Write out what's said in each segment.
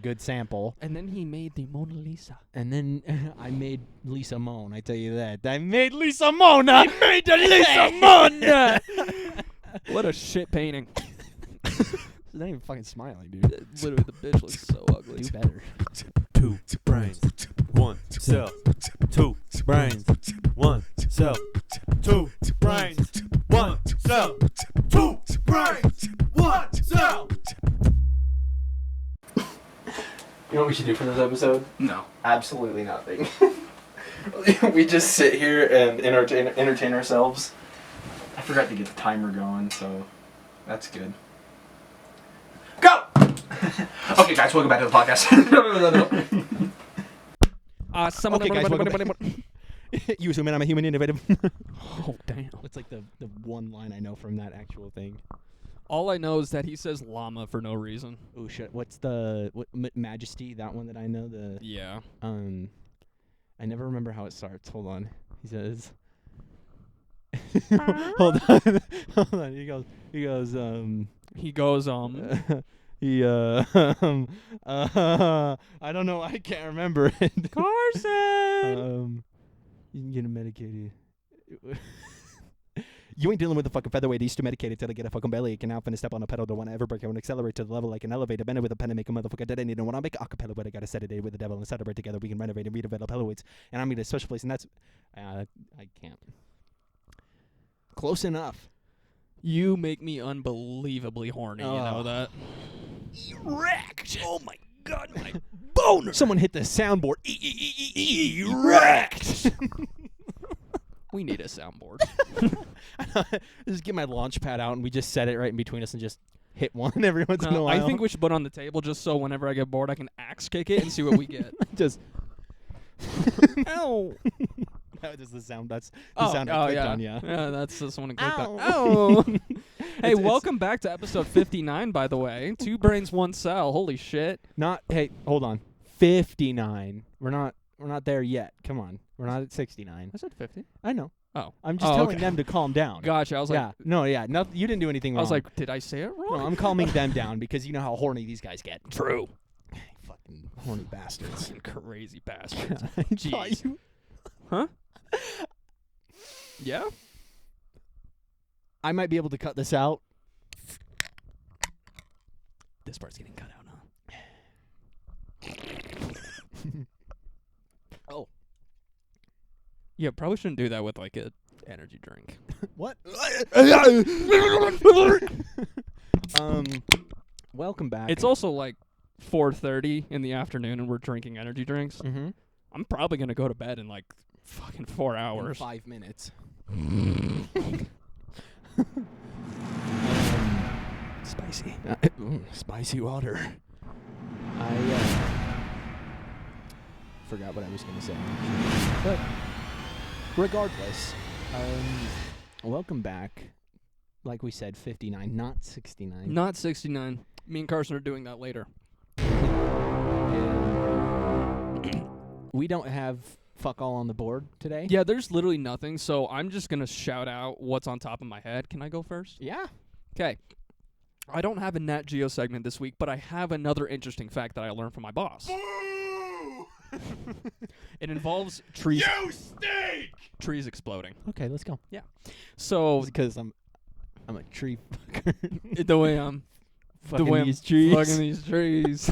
good sample. And then he made the Mona Lisa. And then I made Lisa moan. I tell you that. I made Lisa Mona. He made the Lisa Mona. What a shit painting. She's not even fucking smiling, dude. Literally, the bitch looks so ugly. Do better. 2 brains, 1 cell. 2 brains, 1 cell. 2 brains, 1 cell. 2 brains, 1 cell. You know what we should do for this episode? No. Absolutely nothing. We just sit here and entertain ourselves. I forgot to get the timer going, so that's good. Go! Okay, guys, welcome back to the podcast. Okay, guys, welcome back. You assume I'm a human innovative. Oh, damn. It's like the one line I know from that actual thing. All I know is that he says llama for no reason. Oh shit! What's Majesty? That one that I know. Yeah. I never remember how it starts. Hold on. He says. Hold on. Hold on. He goes. He goes, I don't know. I can't remember it. Carson! You can get him medicated. You ain't dealing with a fucking featherweight. He's too medicated till I get a fucking belly. Can now finna step on a pedal. Don't wanna ever break. I wanna accelerate to the level like an elevator. Bend it with a pen and make a motherfucker detonate. Don't wanna make acapella, but I gotta set it in with the devil and celebrate together. We can renovate and redevelop Helloweights. And I'm in a special place, and that's I can't. Close enough. You make me unbelievably horny, you know Oh. that? Erect. Oh my god, my boner. Someone hit the soundboard. Erect. We need a soundboard. Just get my launch pad out and we just set it right in between us and just hit one every once in a No, while. I think we should put it on the table just so whenever I get bored I can axe kick it and see what we get. just. Ow. That was the sound. That's the sound I clicked yeah. on. Yeah. Yeah, that's someone clicked Ow. on. Oh. Hey, It's- welcome back to episode 59, by the way. 2 brains, 1 cell. Holy shit. Not. Hey, hold on. 59. We're not there yet. Come on. We're not at 69. I said 50. I know. Oh. I'm just telling okay. them to calm down. Gotcha. I was yeah. like, No. Yeah. No. You didn't do anything wrong. I was like, did I say it wrong? no, I'm calming them down because you know how horny these guys get. True. Fucking horny bastards. Fucking crazy bastards. I thought Jeez. you- Huh? Yeah? I might be able to cut this out. This part's getting cut out, huh? Oh. Yeah, probably shouldn't do that with like a energy drink. What? Welcome back. It's also like 4:30 in the afternoon and we're drinking energy drinks. mm-hmm. I'm probably going to go to bed in like fucking 4 In hours. 5 minutes. Spicy. Spicy water. I forgot what I was going to say. But regardless, welcome back. Like we said, 59, not 69. Not 69. Me and Carson are doing that later. And we don't have fuck all on the board today. Yeah, there's literally nothing, so I'm just going to shout out what's on top of my head. Can I go first? Yeah. Okay. I don't have a Nat Geo segment this week, but I have another interesting fact that I learned from my boss. It involves trees. You stink! Trees exploding. Okay, let's go. So Because I'm a tree fucker. the way I'm Fucking the way these I'm trees. fucking these trees.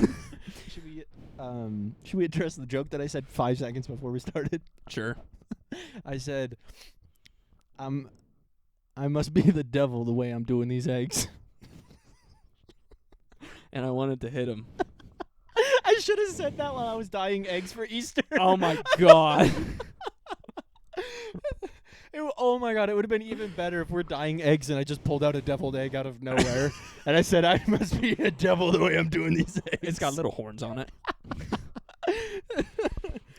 Should we address the joke that I said 5 seconds before we started? Sure. I said, I must be the devil the way I'm doing these eggs. And I wanted to hit him. I should have said that while I was dyeing eggs for Easter. Oh my god. Oh my god, it would have been even better if we're dyeing eggs and I just pulled out a deviled egg out of nowhere. And I said, I must be a devil the way I'm doing these eggs. It's got little horns on it.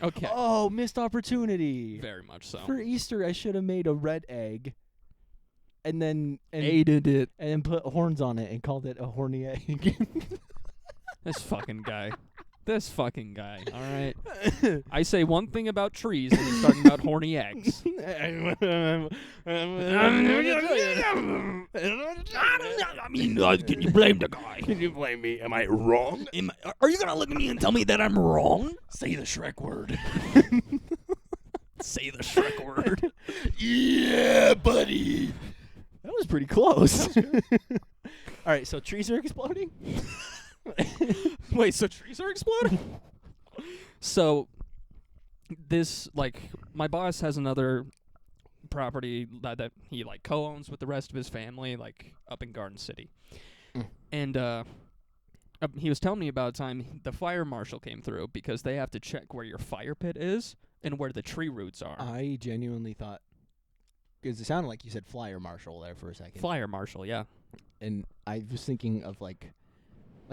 Okay. Oh, missed opportunity. Very much so. For Easter, I should have made a red egg. And then Aided it. and then put horns on it and called it a horny egg. This fucking guy. This fucking guy. All right. I say one thing about trees, and he's talking about horny eggs. I mean, can you blame the guy? Can you blame me? Am I wrong? Are you gonna look at me and tell me that I'm wrong? Say the Shrek word. Say the Shrek word. Yeah, buddy. That was pretty close. All right, so trees are exploding? Wait, so trees are exploding? So, this, like, my boss has another property that he, like, co-owns with the rest of his family, like, up in Garden City. And, he was telling me about a time the fire marshal came through because they have to check where your fire pit is and where the tree roots are. I genuinely thought, because it sounded like you said flyer marshal there for a second. Fire marshal, yeah. And I was thinking of, like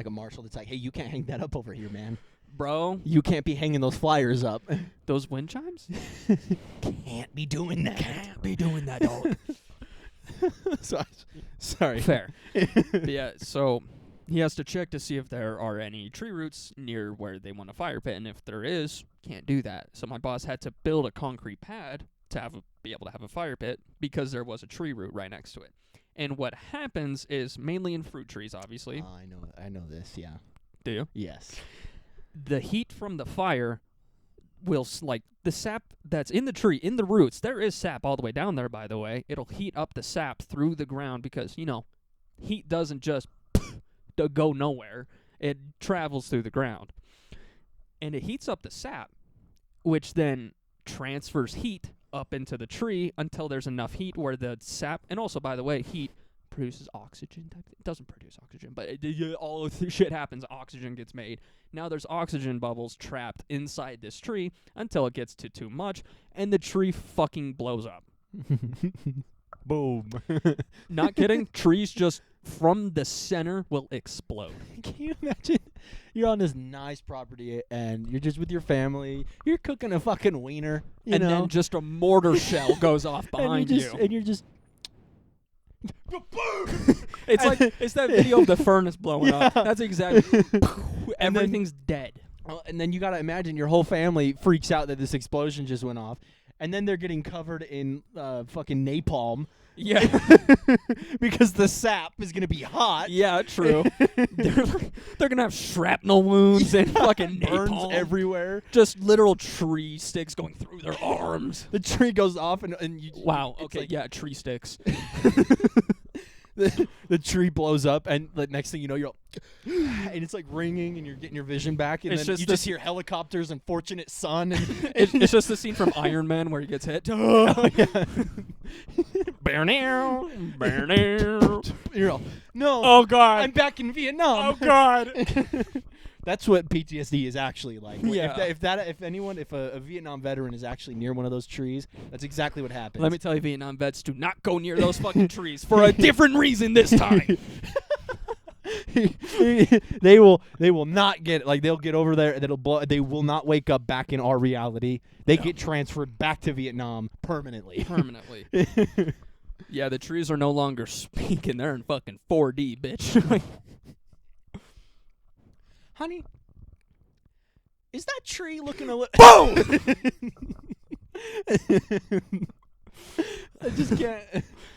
a marshal that's like, hey, you can't hang that up over here, man. Bro, You can't be hanging those flyers up. those wind chimes? Can't be doing that. Can't be doing that, dog. Sorry. Fair. But yeah, so he has to check to see if there are any tree roots near where they want a fire pit, and if there is, can't do that. So my boss had to build a concrete pad to be able to have a fire pit because there was a tree root right next to it. And what happens is, mainly in fruit trees, obviously. I know this, yeah. Do you? Yes. The heat from the fire will, like, the sap that's in the tree, in the roots, there is sap all the way down there, by the way. It'll heat up the sap through the ground because, heat doesn't just go nowhere. It travels through the ground. And it heats up the sap, which then transfers heat up into the tree until there's enough heat where the sap, and also, by the way, heat produces oxygen. It doesn't produce oxygen, but all of the shit happens. Oxygen gets made. Now there's oxygen bubbles trapped inside this tree until it gets to too much, and the tree fucking blows up. Boom. Not kidding. Trees just from the center will explode. Can you imagine? You're on this nice property and you're just with your family. You're cooking a fucking wiener, you know? Then just a mortar shell goes off behind you. And you're just It's like it's that video of the furnace blowing up. That's exactly. Everything's dead. and then you got to imagine your whole family freaks out that this explosion just went off. And then they're getting covered in fucking napalm. Yeah. Because the sap is going to be hot. Yeah, true. They're gonna have shrapnel wounds and fucking Burns napalm. everywhere. Just literal tree sticks going through their arms. The tree goes off and you... Wow. it's Okay. like- Yeah, tree sticks. the tree blows up, and the next thing you know, you're all, and it's like ringing, and you're getting your vision back, and It's then just you the- just hear helicopters and Fortunate Son. And It's just the scene from Iron Man where he gets hit. oh, yeah. You're all, no, Oh God. I'm back in Vietnam. Oh God. That's what PTSD is actually like. Yeah. If a Vietnam veteran is actually near one of those trees, that's exactly what happens. Let me tell you, Vietnam vets do not go near those fucking trees for a different reason this time. they will not get, like, they'll get over there and it'll blow. They will not wake up back in our reality. They get transferred back to Vietnam permanently. Permanently. Yeah, the trees are no longer speaking. They're in fucking 4D, bitch. Honey, is that tree looking a little... Boom! I just can't...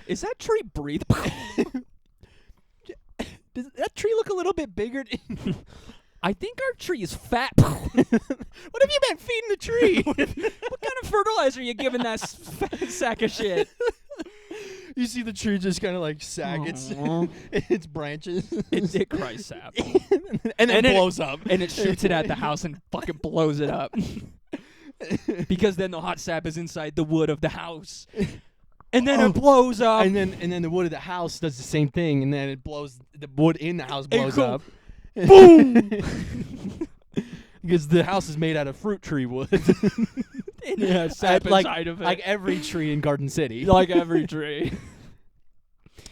Is that tree breathe? Does that tree look a little bit bigger? I think our tree is fat. What have you been feeding the tree? What kind of fertilizer are you giving that fat sack of shit? You see the tree just kind of like sag its branches. It cries sap. and then And blows up. And it shoots it at the house and fucking blows it up. Because then the hot sap is inside the wood of the house. And then it blows up. And then the wood of the house does the same thing, and then it blows, the wood in the house blows up. Boom! Because the house is made out of fruit tree wood. And it has sap like, inside of it. like every tree in Garden City. Like every tree.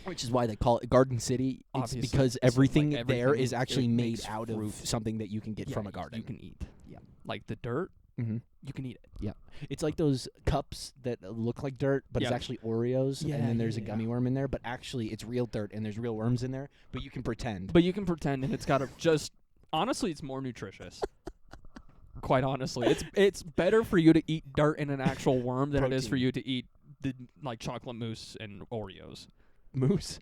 Which is why they call it Garden City. It's Obviously. because So, everything like, there everything is actually made makes out fruit. of something that you can get Yeah, from a garden. You can eat. Yeah. Like the dirt, Mm-hmm. you can eat it. It's like those cups that look like dirt, but it's Yeah. actually Oreos, Yeah, and then there's a yeah, gummy worm in there, but actually it's real dirt, and there's real worms in there, but you can pretend. But you can pretend, and it's got a just... Honestly, it's more nutritious. Quite honestly, it's better for you to eat dirt and an actual worm than it is for Protein. you to eat the like chocolate mousse and Oreos. Moose.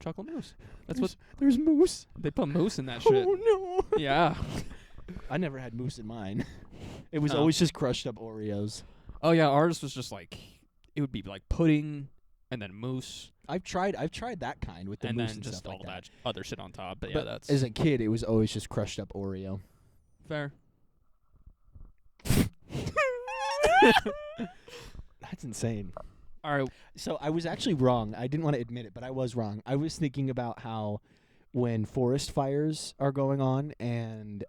Chocolate mousse. That's what There's moose. they put mousse in that shit. Oh no. Yeah. I never had moose in mine. It was Oh. always just crushed up Oreos. Oh yeah, ours was just like it would be like pudding and then mousse I've tried that kind with the and moose then and just stuff all like that. that other shit on top. But yeah, But that's as a kid, it was always just crushed up Oreo. fair. That's insane. All right. So I was actually wrong. I didn't want to admit it, but I was wrong. I was thinking about how when forest fires are going on and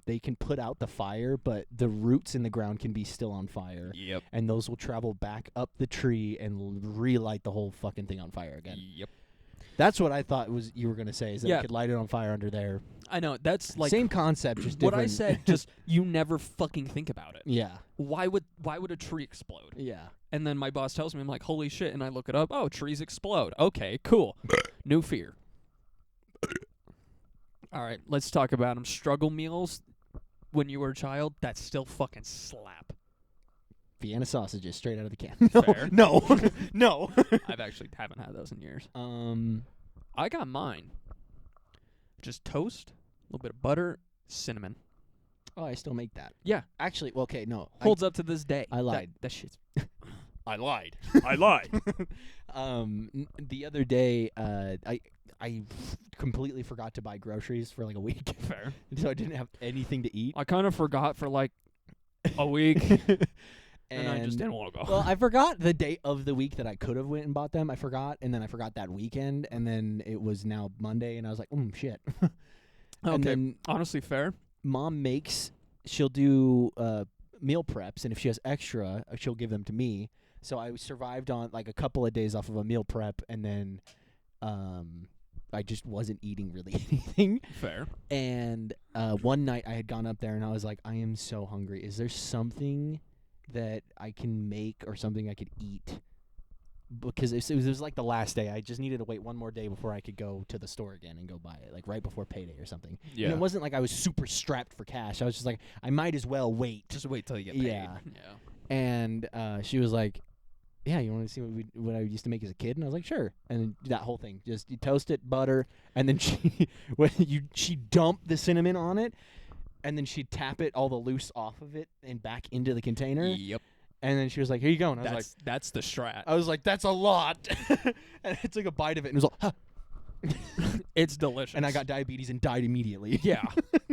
they can put out the fire, but the roots in the ground can be still on fire. Yep. And those will travel back up the tree and relight the whole fucking thing on fire again. Yep. That's what I thought was you were going to say, is that Yeah. I could light it on fire under there. I know that's like Same concept, just what different. I said. Just you never fucking think about it. Yeah. Why would a tree explode? Yeah. And then my boss tells me, I'm like, holy shit, and I look it up. Oh, trees explode. Okay, cool. New fear. All right, let's talk about them. Struggle meals when you were a child, that still fucking slap. Vienna sausages straight out of the can. Fair. No. No. I've actually haven't had those in years. No. I got mine. Just toast, a little bit of butter, cinnamon. Oh, I still make that. Yeah. Actually, well, okay, no. Holds up to this day. I lied. That shit's I lied. I lied. The other day, I completely forgot to buy groceries for like a week, fair. so I didn't have anything to eat. I kind of forgot for like a week, and I just didn't want to go. Well, I forgot the day of the week that I could have went and bought them. I forgot, and then I forgot that weekend, and then it was now Monday, and I was like, shit. And Okay. then Honestly, fair. Mom she'll do meal preps, and if she has extra, she'll give them to me. So I survived on like a couple of days off of a meal prep, and then I just wasn't eating really anything. Fair. And one night I had gone up there, and I was like, I am so hungry. Is there something that I can make or something I could eat? Because it was like the last day. I just needed to wait one more day before I could go to the store again and go buy it, like right before payday or something. Yeah. And it wasn't like I was super strapped for cash. I was just like, I might as well wait. Just wait till you get paid. Yeah. Yeah. And she was like, yeah, you want to see what I used to make as a kid? And I was like, sure. And then that whole thing, just you toast it, butter, and then she dumped the cinnamon on it, and then she'd tap it all the loose off of it and back into the container. Yep. And then she was like, here you go. And I was That's the strat. like, that's a lot. And I took a bite of it and it was like, huh. It's delicious. And I got diabetes and died immediately. Yeah.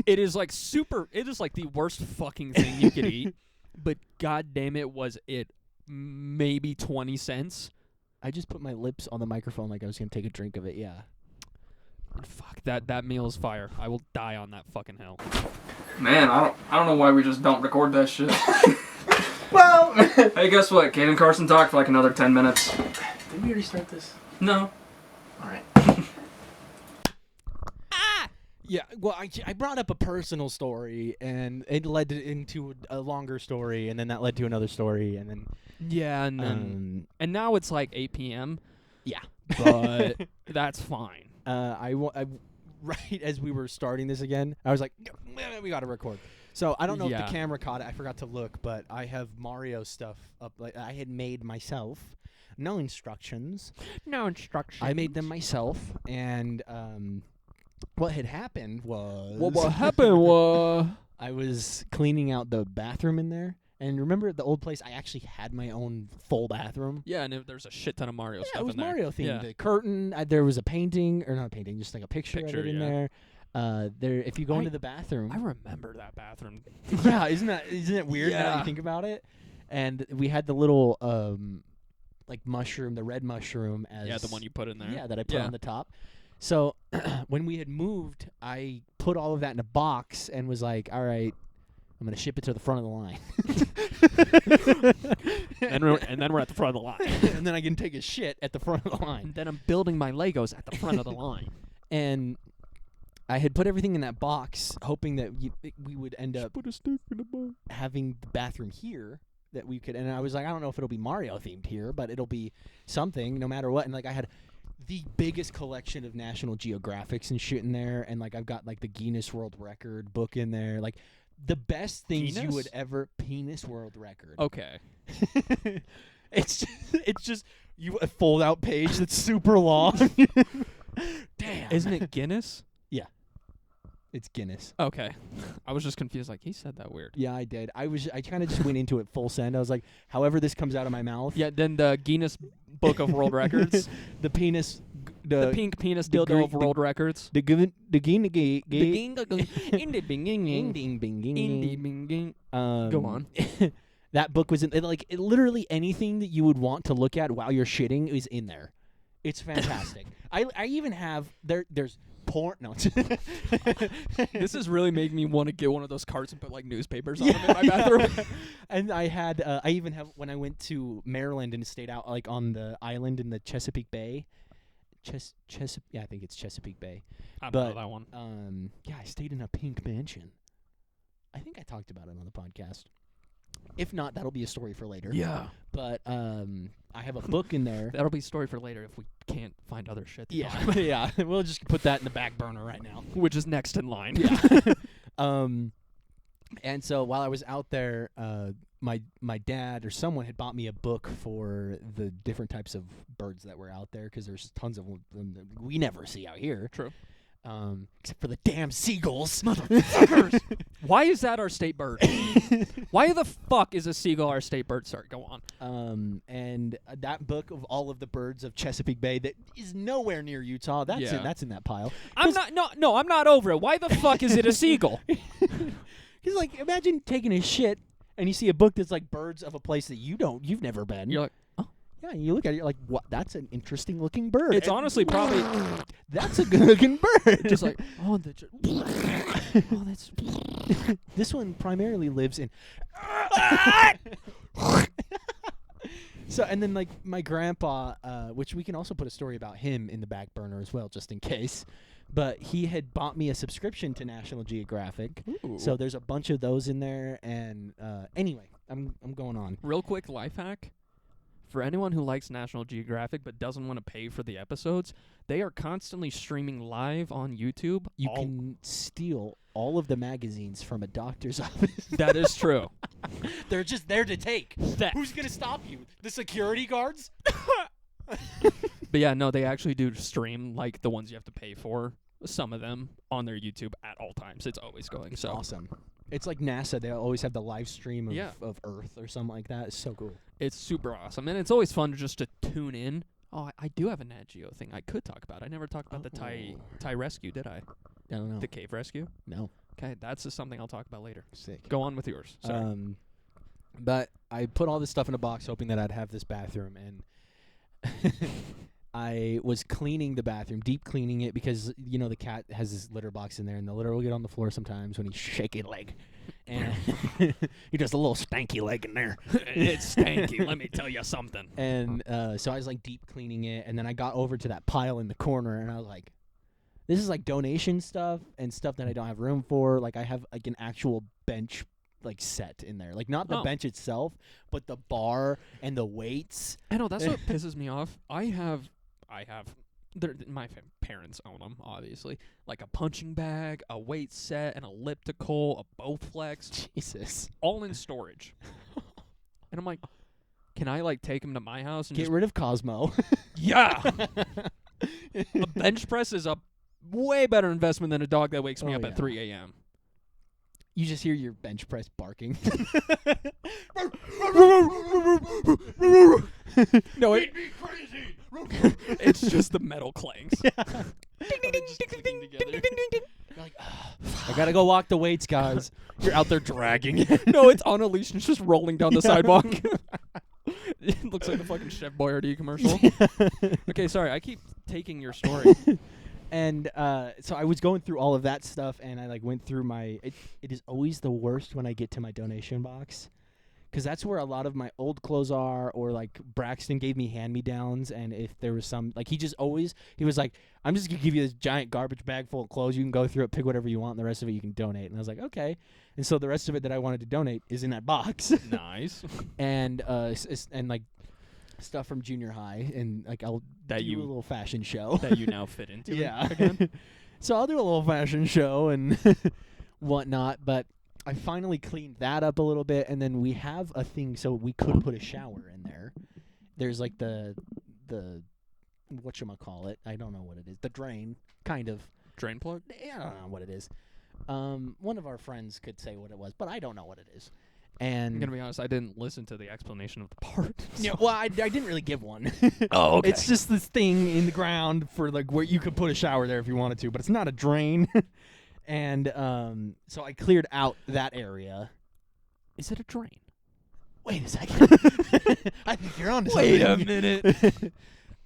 It is like it is like the worst fucking thing you could eat. But god damn it, was it maybe 20 cents? I just put my lips on the microphone like I was going to take a drink of it, yeah. Fuck, that meal is fire. I will die on that fucking hill. Man, I don't know why we just don't record that shit. Well, hey, guess what? Kate and Carson talked for like another 10 minutes. Did we already start this? No. All right. Yeah, well, I brought up a personal story, and it led into a longer story, and then that led to another story, and then Yeah, and then and now it's like 8 p.m. yeah. But that's fine. Right as we were starting this again, I was like, we got to record. So I don't know if Yeah. the camera caught it. I forgot to look, but I have Mario stuff up. Like I had made myself, no instructions. No instructions. I made them myself, and what had happened was Well, what happened was I was cleaning out the bathroom in there. And remember at the old place, I actually had my own full bathroom. yeah, and there's a shit ton of Mario Yeah, stuff it was in there. Mario themed. Yeah. The curtain, there was a painting, or not a painting, just like a picture of Picture, it in yeah. there. If you go into the bathroom, I remember that bathroom. yeah, isn't it weird now that Yeah. you think about it? And we had the little like mushroom, the red mushroom, as Yeah, the one you put in there. yeah, that I put Yeah. on the top. So when we had moved, I put all of that in a box and was like, all right, I'm gonna ship it to the front of the line. and then we're at the front of the line. And then I can take a shit at the front of the line. And then I'm building my Legos at the front of the line. And I had put everything in that box, hoping that we would end up Put a stick in the box. having the bathroom here that we could. And I was like, I don't know if it'll be Mario themed here, but it'll be something, no matter what. And like I had the biggest collection of National Geographics and shit in there, and like I've got like the Guinness World Record book in there, like the best things you Penis? would ever penis world record. Okay. it's just you a fold out page that's super long. Damn. Isn't it Guinness? It's Guinness. Okay. I was just confused. Like, he said that weird. Yeah, I did. I kind of just went into it full send. I was like, however this comes out of my mouth. Yeah, then the Guinness Book of World Records. The penis. The pink penis the dildo green- of world records. The in the beginning. Go on. That book was literally anything that you would want to look at while you're shitting is in there. It's fantastic. I even have there's porn. No. This is really making me want to get one of those carts and put like newspapers on them in my bathroom. And I had I even have when I went to Maryland and stayed out like on the island in the Chesapeake Bay. Yeah, I think it's Chesapeake Bay. I don't But, know that one. Yeah, I stayed in a pink mansion. I think I talked about it on the podcast. If not, that'll be a story for later. Yeah. But I have a book in there. That'll be a story for later if we can't find other shit to talk Yeah, about, yeah. We'll just put that in the back burner right now. which is next in line. Yeah. And so while I was out there, my dad or someone had bought me a book for the different types of birds that were out there because there's tons of them that we never see out here. True. Except for the damn seagulls. Why is that our state bird? Why the fuck is a seagull our state bird? Sorry, go on. And that book of all of the birds of Chesapeake Bay that is nowhere near Utah. That's Yeah. that's in that pile. I'm not over it. Why the fuck is it a seagull? Because like, imagine taking a shit and you see a book that's like birds of a place that you've never been. You're like, Yeah, you look at it, you're like, what? That's an interesting looking bird. it's And honestly probably that's a good looking bird. just like, oh, that's This one primarily lives in. So, and then like my grandpa, which we can also put a story about him in the back burner as well, just in case. But he had bought me a subscription to National Geographic, so there's a bunch of those in there. And anyway, I'm going on. real quick life hack. For anyone who likes National Geographic but doesn't want to pay for the episodes, they are constantly streaming live on YouTube. You can steal all of the magazines from a doctor's office. That is true. They're just there to take. Theft. Who's gonna stop you? The security guards? But yeah, no, they actually do stream like the ones you have to pay for. Some of them on their YouTube at all times. It's always going. So Awesome. It's like NASA. They always have the live stream of, Yeah. of Earth or something like that. It's so cool. it's super awesome, and it's always fun just to tune in. Oh, I do have a Nat Geo thing I could talk about. I never talked about the Thai rescue, did I? I don't know. The cave rescue. No. Okay, that's just something I'll talk about later. Sick. Go on with yours. Sorry. But I put all this stuff in a box hoping that I'd have this bathroom, and I was cleaning the bathroom, deep cleaning it, because, you know, the cat has this litter box in there, and the litter will get on the floor sometimes when he's shaking leg. And he does a little stanky leg in there. It's stanky. Let me tell you something. And so I was, like, deep cleaning it, and then I got over to that pile in the corner, and I was like, this is, like, donation stuff and stuff that I don't have room for. Like, I have, like, an actual bench, like, set in there. Like, not the bench itself, but the bar and the weights. I know, that's what pisses me off. I have my parents own them, obviously. Like a punching bag, a weight set, an elliptical, a Bowflex, Jesus. all in storage. And I'm like, can I like take them to my house and Get rid of Cosmo. yeah. A bench press is a way better investment than a dog that wakes me Oh, up yeah. at 3 a.m. You just hear your bench press barking. No, it's just the metal clangs. You're like, I gotta go walk the weights, guys. You're out there dragging it. No, it's on a leash and it's just rolling down the sidewalk. It looks like the fucking Chef Boyardee commercial. Okay, sorry, I keep taking your story. And so I was going through all of that stuff, and I like went through my. It is always the worst when I get to my donation box, because that's where a lot of my old clothes are, or like Braxton gave me hand-me-downs, and if there was some, like he was like, I'm just gonna give you this giant garbage bag full of clothes. You can go through it, pick whatever you want, and the rest of it you can donate. And I was like, okay. And so the rest of it that I wanted to donate is in that box, Nice. and like stuff from junior high, and like I'll That do you- a little fashion show. That you now fit into Yeah. again. So I'll do a little fashion show and whatnot, but I finally cleaned that up a little bit, and then we have a thing so we could put a shower in there. There's like the whatchamacallit, I don't know what it is. The drain, kind of. Drain plug? I don't know what it is. One of our friends could say what it was, but I don't know what it is. And I'm gonna be honest, I didn't listen to the explanation of the part. yeah, well, I didn't really give one. Oh, okay. It's just this thing in the ground for like where you could put a shower there if you wanted to, but it's not a drain. And so I cleared out that area. Is it a drain? Wait a second. I think you're on to something. Wait a minute.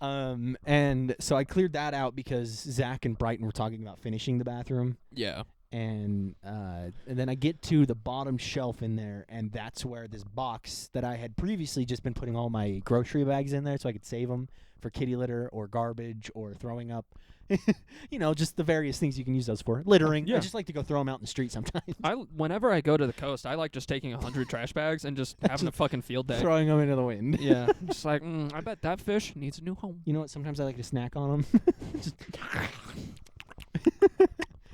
And so I cleared that out because Zach and Brighton were talking about finishing the bathroom. Yeah. And then I get to the bottom shelf in there, and that's where this box that I had previously just been putting all my grocery bags in there so I could save them for kitty litter or garbage or throwing up. You know, just the various things you can use those for. Littering. Yeah. I just like to go throw them out in the street sometimes. Whenever I go to the coast, I like just taking 100 trash bags and just having a fucking field day. Throwing them into the wind. Yeah. Just like, I bet that fish needs a new home. You know what? Sometimes I like to snack on them. Just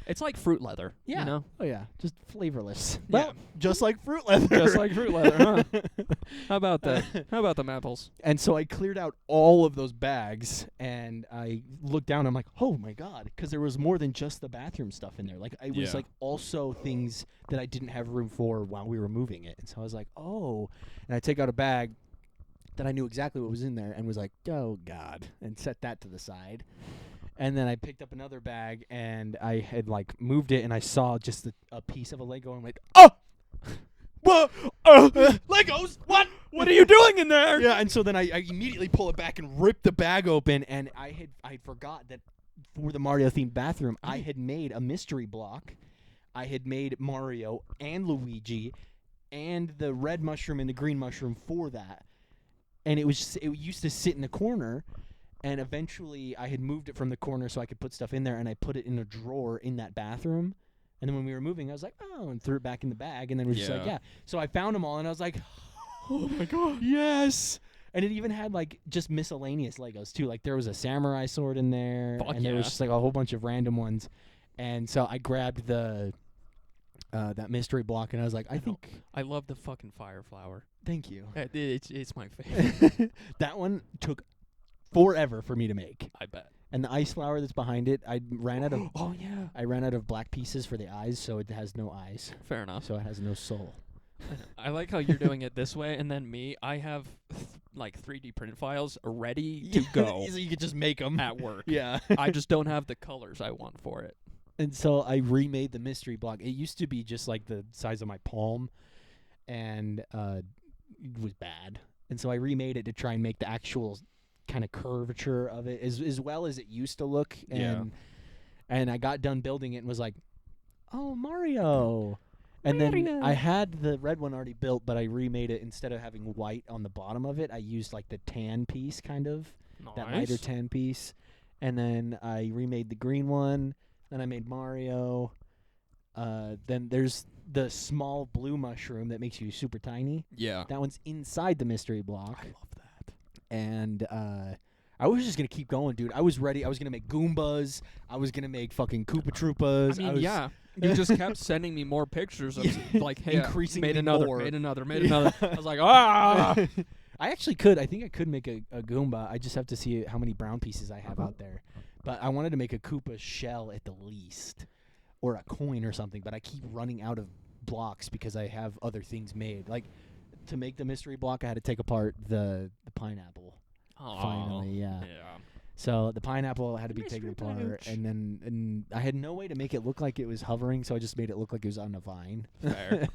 It's like fruit leather. Yeah. You know? Oh, yeah. Just flavorless. Yeah. Well, just like fruit leather. Just like fruit leather, huh? How about that? How about them apples? And so I cleared out all of those bags, and I looked down. I'm like, oh, my God, because there was more than just the bathroom stuff in there. Like, it was, Yeah. like, also things that I didn't have room for while we were moving it. And so I was like, oh. And I take out a bag that I knew exactly what was in there and was like, oh, God, and set that to the side. And then I picked up another bag, and I had, like, moved it, and I saw just a piece of a Lego, and went, oh! Whoa! Legos! What? What are you doing in there? Yeah, and so then I immediately pull it back and rip the bag open, and I forgot that for the Mario-themed bathroom, I had made a mystery block. I had made Mario and Luigi and the red mushroom and the green mushroom for that. And it used to sit in the corner. And eventually, I had moved it from the corner so I could put stuff in there, and I put it in a drawer in that bathroom. And then when we were moving, I was like, oh, and threw it back in the bag. And then we're just like, Yeah. yeah. So I found them all, and I was like, oh, my God, yes. And it even had, like, just miscellaneous Legos, too. Like, there was a samurai sword in there, Fuck and there was yeah. just, like, a whole bunch of random ones. And so I grabbed that mystery block, and I was like, I think, I love the fucking fire flower. thank you. It's my favorite. That one took forever for me to make. I bet. And the ice flower that's behind it, I ran out of Oh yeah. I ran out of black pieces for the eyes, so it has no eyes. Fair enough. So it has no soul. I like how you're doing it this way, and then me, I have like 3D printed files ready to go So you could just make them. at work. Yeah. I just don't have the colors I want for it. And so I remade the mystery block. It used to be just like the size of my palm, and it was bad. And so I remade it to try and make the actual kind of curvature of it as well as it used to look. Yeah. And I got done building it and was like, oh, Mario. And then I had the red one already built, but I remade it. Instead of having white on the bottom of it, I used like the tan piece, kind of, that lighter tan piece. And then I remade the green one. Then I made Mario. Then there's the small blue mushroom that makes you super tiny. Yeah. That one's inside the mystery block. I love that. And I was just going to keep going, dude. I was ready. I was going to make Goombas. I was going to make fucking Koopa Troopas. I mean, yeah. You just kept sending me more pictures of like, hey, Increasingly made another, more. made another, made another. I was like, ah. I actually could. I think I could make a Goomba. I just have to see how many brown pieces I have out there. But I wanted to make a Koopa shell at the least, or a coin or something. But I keep running out of blocks because I have other things made. Like, to make the mystery block, I had to take apart the pineapple. Finally, yeah. So the pineapple had to be taken Mystery apart, pouch. and I had no way to make it look like it was hovering, so I just made it look like it was on a vine. Fair.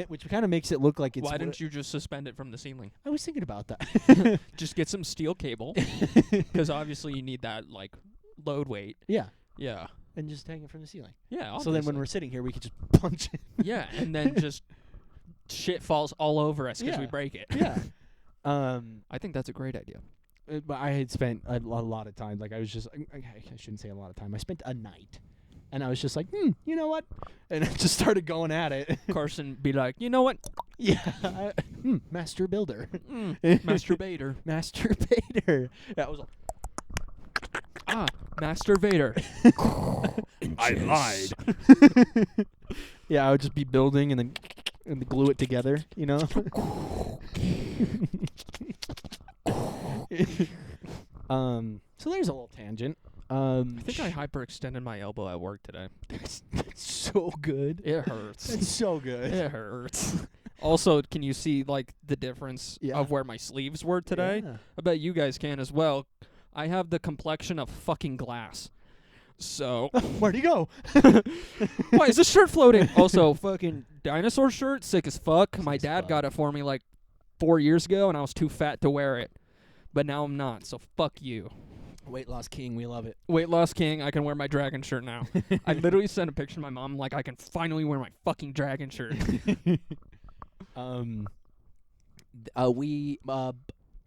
Which kind of makes it look like it's. Why didn't you just suspend it from the ceiling? I was thinking about that. Just get some steel cable, because obviously you need that like load weight. Yeah, Yeah. and just hang it from the ceiling. Yeah. So then when obviously. we're sitting here, we could just punch it. Yeah, and then just shit falls all over us because we Yeah. break it. Yeah. I think that's a great idea. But I had spent a lot of time. Like I was just, I shouldn't say a lot of time. I spent a night, and I was just like, you know what? And I just started going at it. Carson be like, you know what? Yeah. Master builder. Masturbator. Masturbator. That was. Master Vader. I lied. Yeah, I would just be building and then glue it together, you know? So there's a little tangent. I think I hyperextended my elbow at work today. That's so good. It hurts. That's so good. It hurts. Also, can you see like the difference Yeah. of where my sleeves were today? Yeah. I bet you guys can as well. I have the complexion of fucking glass. So, Where'd he go? why is this shirt floating? Also, fucking dinosaur shirt, sick as fuck. My as dad fuck. got it for me like 4 years ago, and I was too fat to wear it. But now I'm not, so fuck you. Weight loss king, we love it. Weight loss king, I can wear my dragon shirt now. I literally sent a picture to my mom like I can finally wear my fucking dragon shirt.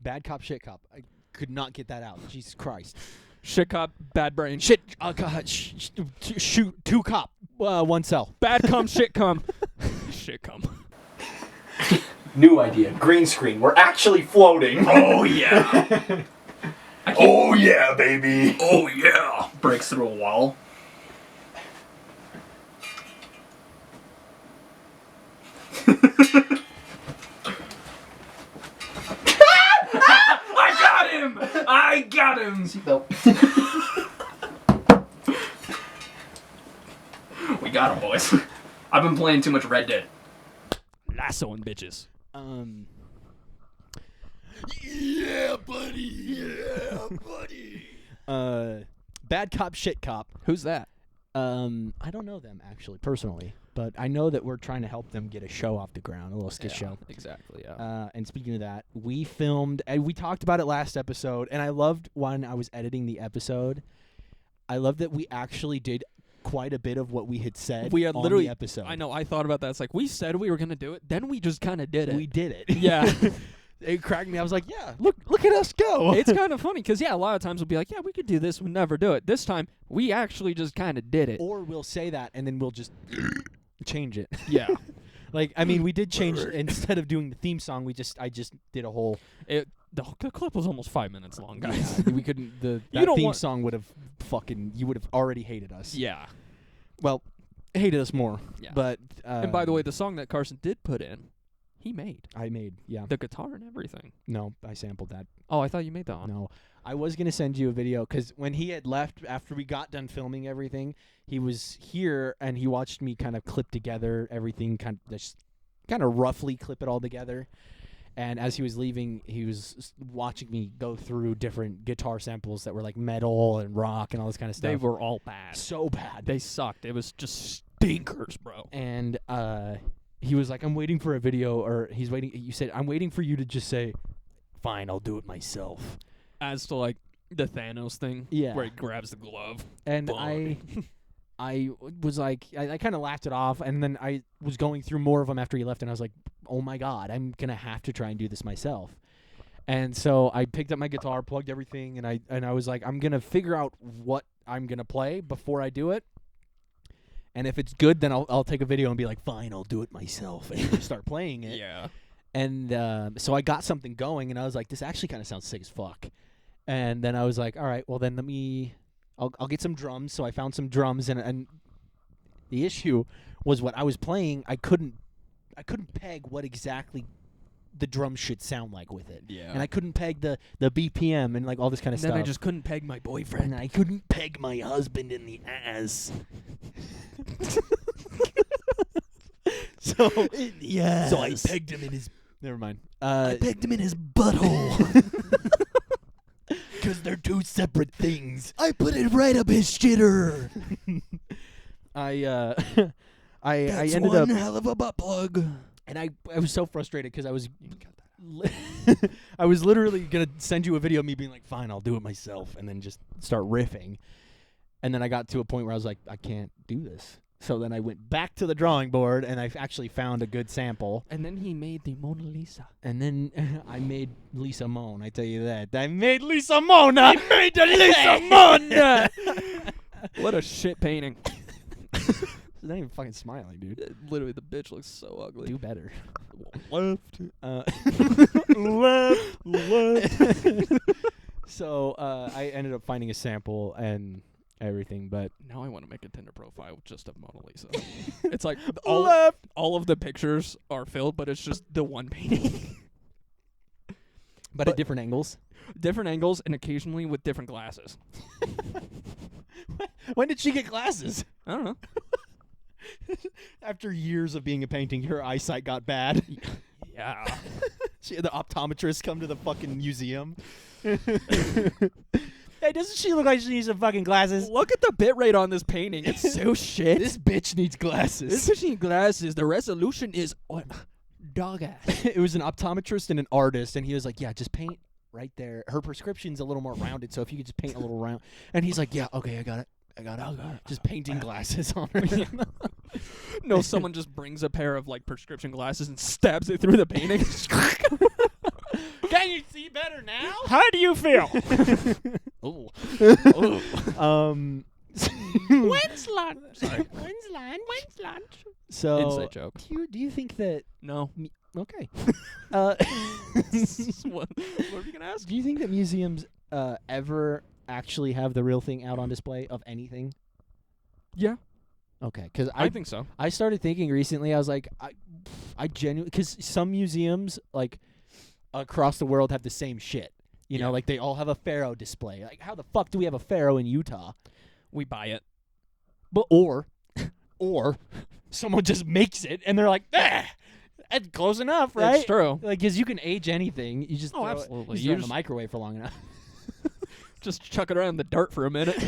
Bad cop, shit cop. I could not get that out. Jesus Christ. Shit cop, bad brain. Shit. God. Shoot. Two cop. One cell. Bad cum, shit cum. Shit cum. New idea. Green screen. We're actually floating. Oh yeah. Oh yeah, baby. Oh yeah! Breaks through a wall. I got him! Seatbelt. We got him, boys. I've been playing too much Red Dead. Lassoing bitches. Yeah, buddy. Yeah, buddy. Bad cop, shit cop. Who's that? I don't know them actually personally, but I know that we're trying to help them get a show off the ground, a little skit show. Exactly, yeah. And speaking of that, we filmed, and we talked about it last episode, and I loved when I was editing the episode. I loved that we actually did quite a bit of what we had said We had on literally- the episode. I know, I thought about that. It's like, we said we were going to do it, then we just kind of did it. We did it. Yeah. It cracked me. I was like, yeah, look at us go. It's kind of funny, because, yeah, a lot of times we'll be like, yeah, we could do this, we'll never do it. This time, we actually just kind of did it. Or we'll say that, and then we'll just change it. Yeah. Like, I mean, we did change, instead of doing the theme song, I just did a whole, The clip was almost 5 minutes long, guys. we couldn't, You that don't theme want- song would have you would have already hated us. Yeah. Well, hated us more. Yeah. But, And by the way, the song that Carson did put in, he made. I made, yeah. The guitar and everything. No, I sampled that. Oh, I thought you made that one. No. I was going to send you a video because when he had left after we got done filming everything, he was here and he watched me kind of clip together everything, kind of roughly clip it all together. And as he was leaving, he was watching me go through different guitar samples that were like metal and rock and all this kind of stuff. They were all bad. so bad. They sucked. It was just stinkers, bro. And he was like, I'm waiting for a video, or he's waiting. You said, I'm waiting for you to just say, fine, I'll do it myself. As to like the Thanos thing, Yeah. where he grabs the glove. And Fine. I was like, I kind of laughed it off, and then I was going through more of them after he left, and I was like, oh my God, I'm going to have to try and do this myself. And so I picked up my guitar, plugged everything, and I was like, I'm going to figure out what I'm going to play before I do it. And if it's good, then I'll take a video and be like, fine, I'll do it myself, and just start playing it. Yeah. And so I got something going, and I was like, this actually kind of sounds sick as fuck. And then I was like, all right, well then I'll get some drums. So I found some drums, and the issue was what I was playing. I couldn't peg what exactly the drums should sound like with it. Yeah. And I couldn't peg the BPM and like all this kind of then stuff. I just couldn't peg my boyfriend. and I couldn't peg my husband in the ass. So Yeah. so I pegged him in his. Never mind. I pegged him in his butthole. Because they're two separate things. I put it right up his shitter. I That's ended one up, hell of a butt plug. and I was so frustrated because I was I was literally gonna send you a video of me being like, fine, I'll do it myself, and then just start riffing. And then I got to a point where I was like, I can't do this. So then I went back to the drawing board, and I actually found a good sample. And then he made the Mona Lisa. And then I made Lisa moan. I tell you that. I made Lisa Mona. I made the Lisa Mona. What a shit painting. She's not even fucking smiling, dude. Literally, the bitch looks so ugly. Do better. Left. Uh, Left. So I ended up finding a sample and everything, but Now I want to make a Tinder profile just of Mona Lisa. It's like Left. all of the pictures are filled, but it's just the one painting. but at different angles. Different angles and occasionally with different glasses. When did she get glasses? I don't know. After years of being a painting, her eyesight got bad. Yeah. She had the optometrist come to the fucking museum. Hey, doesn't she look like she needs some fucking glasses? Look at the bit rate on this painting. It's so shit. This bitch needs glasses. Especially glasses. The resolution is dog ass. It was an optometrist and an artist, and he was like, yeah, just paint right there. Her prescription's a little more rounded, so if you could just paint a little round. And he's like, yeah, okay, I got it. Just painting glasses on her. No, someone just brings a pair of like prescription glasses and stabs it through the painting. Can you see better now? How do you feel? Oh. When's lunch? Sorry. When's lunch? So, Inside joke. do you think that... No. Okay. What are you gonna ask? Do you think that museums ever actually have the real thing out on display of anything? Yeah, Okay, because I think so. I started thinking recently. I was like, I genuinely, because some museums like across the world have the same shit. You know, Yeah. like they all have a pharaoh display. Like, how the fuck do we have a pharaoh in Utah? We buy it. But or someone just makes it and they're like, that's close enough, right? It's true. Like, because you can age anything. You just Oh, throw absolutely. It, You you in the just- microwave for long enough. Just chuck it around in the dirt for a minute.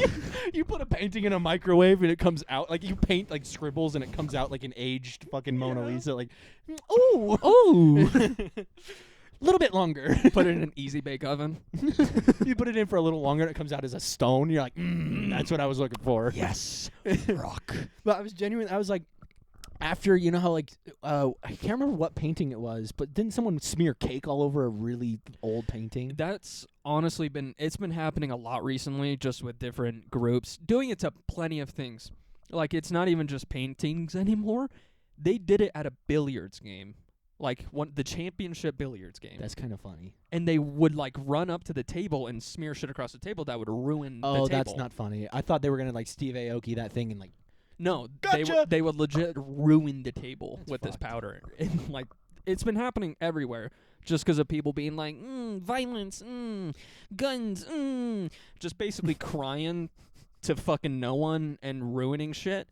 You put a painting in a microwave and it comes out like you paint like scribbles and it comes out like an aged fucking Mona Lisa. Like, ooh, Oh. a little bit longer. Put it in an easy bake oven. You put it in for a little longer and it comes out as a stone. You're like, that's what I was looking for. Yes. Rock. But I was genuine. I was like, after, you know how like I can't remember what painting it was, but didn't someone smear cake all over a really old painting? That's honestly been happening a lot recently, just with different groups doing it to plenty of things. Like, it's not even just paintings anymore. They did it at a billiards game, like the championship billiards game. That's kind of funny. And they would like run up to the table and smear shit across the table that would ruin the Oh, table. that's not funny. I thought they were gonna like Steve Aoki that thing and like. No, Gotcha! they would legit ruin the table with this fucked. powder. And like, it's been happening everywhere just because of people being like, violence, guns, just basically crying to fucking no one and ruining shit.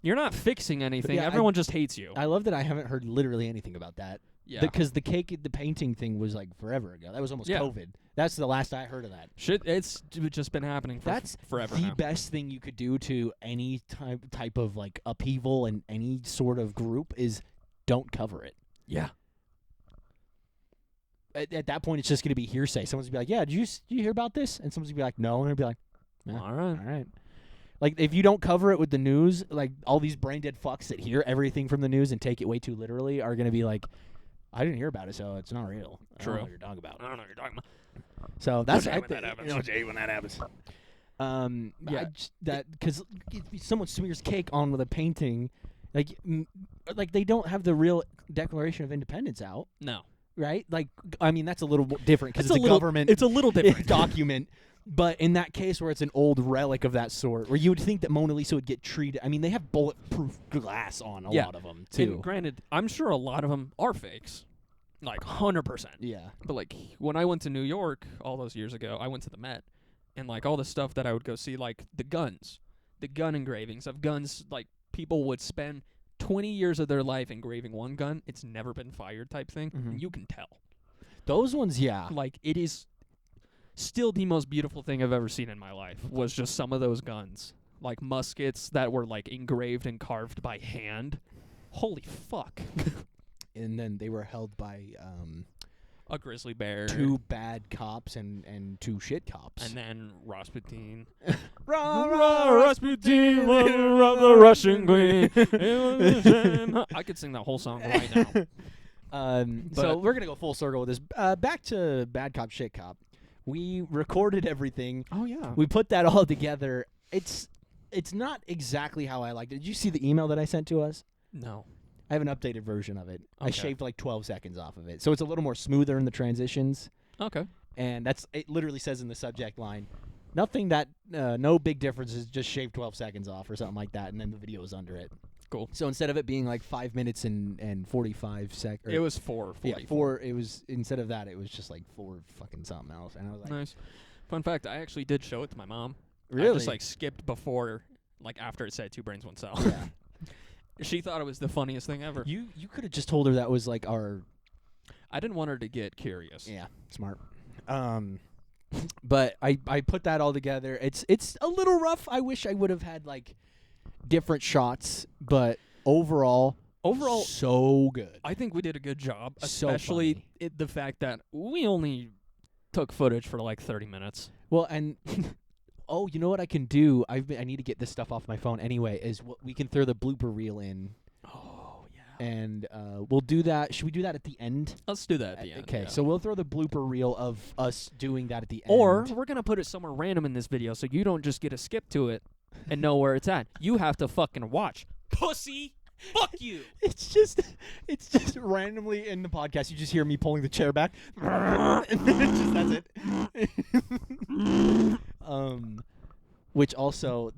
You're not fixing anything. yeah, Everyone just hates you. I love that I haven't heard literally anything about that. Yeah. Because the painting thing was like forever ago. That was almost Yeah. COVID. That's the last I heard of that. Shit, it's just been happening for That's forever the now. best thing you could do to any type of like upheaval in any sort of group is don't cover it. Yeah. At that point, it's just going to be hearsay. Someone's going to be like, yeah, did you hear about this? And someone's going to be like, no. And they'll be like, yeah, All right. all right. Like, if you don't cover it with the news, like, all these brain-dead fucks that hear everything from the news and take it way too literally are going to be like, I didn't hear about it, so it's not real. I don't know True. what you're talking about. I don't know what you're talking about. So that's when that happens. when that happens. Yeah. Because if someone smears cake on with a painting, like they don't have the real Declaration of Independence out, No. right? Like, I mean, that's a little different because it's a little, government. It's a little different. document. But in that case where it's an old relic of that sort, where you would think that Mona Lisa would get treated, I mean, they have bulletproof glass on a Yeah. lot of them And too. granted, I'm sure a lot of them are fakes. Like 100%. Yeah. But like when I went to New York all those years ago, I went to the Met, and like all the stuff that I would go see, like the gun engravings of guns, like people would spend 20 years of their life engraving one gun. It's never been fired type thing. Mhm. And you can tell. Those ones, yeah. Like it is still the most beautiful thing I've ever seen in my life was just some of those guns. Like muskets that were like engraved and carved by hand. Holy fuck. And then they were held by A grizzly bear. two bad cops and two shit cops. And then Rasputin. Rasputin, lover of the Russian queen. I could sing that whole song right now. So But- we're gonna go full circle with this. Back to bad cop, shit cop. We recorded everything. Oh yeah. We put that all together. It's not exactly how I liked it. Did you see the email that I sent to us? No. I have an updated version of it. I Okay. shaved like 12 seconds off of it, so it's a little more smoother in the transitions. Okay. and it literally says in the subject line, nothing that no big differences, just shave 12 seconds off or something like that, and then the video is under it. Cool. So instead of it being like 5 minutes and 45 seconds, It was 4. yeah, 4. It was instead of that, it was just like 4 fucking something else, and I was like, Nice. Fun fact: I actually did show it to my mom. really? I just like skipped before, like after it said 2 brains, 1 cell. yeah. She thought it was the funniest thing ever. You could have just told her that was like our I didn't want her to get curious. yeah smart. But I put that all together. It's a little rough. I wish I would have had like different shots, but overall so good. I think we did a good job, So especially funny. the fact that we only took footage for like 30 minutes. Well, and oh, you know what I can do? I need to get this stuff off my phone anyway. Is we can throw the blooper reel in, Oh, yeah. and we'll do that. Should we do that at the end? Let's do that at the end. Okay, yeah. so we'll throw the blooper reel of us doing that at the end. Or we're going to put it somewhere random in this video so you don't just get a skip to it and know where it's at. You have to fucking watch. Pussy! Fuck you! it's just randomly in the podcast. You just hear me pulling the chair back, and then that's it. Which also,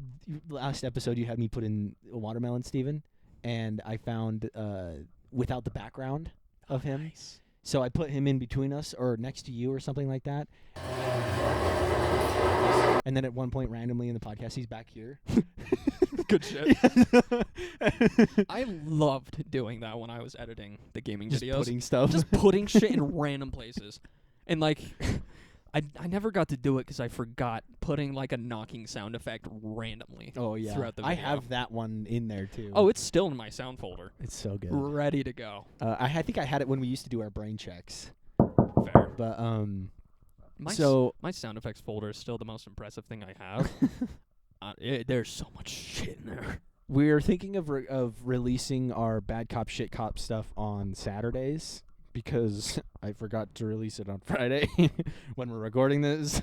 last episode you had me put in a watermelon, Steven, and I found without the background of him. Nice. So I put him in between us or next to you or something like that. And then at one point, randomly in the podcast, he's back here. Good shit. I loved doing that when I was editing the gaming Just videos. putting stuff. Just putting shit in random places. And like, I never got to do it because I forgot putting like a knocking sound effect randomly. Oh yeah, throughout the I video. have that one in there too. Oh, it's still in my sound folder, it's so good. ready to go. I think I had it when we used to do our brain checks. Fair. But My so my sound effects folder is still the most impressive thing I have. There's so much shit in there. we're thinking of releasing our bad cop shit cop stuff on Saturdays because I forgot to release it on Friday when we're recording this.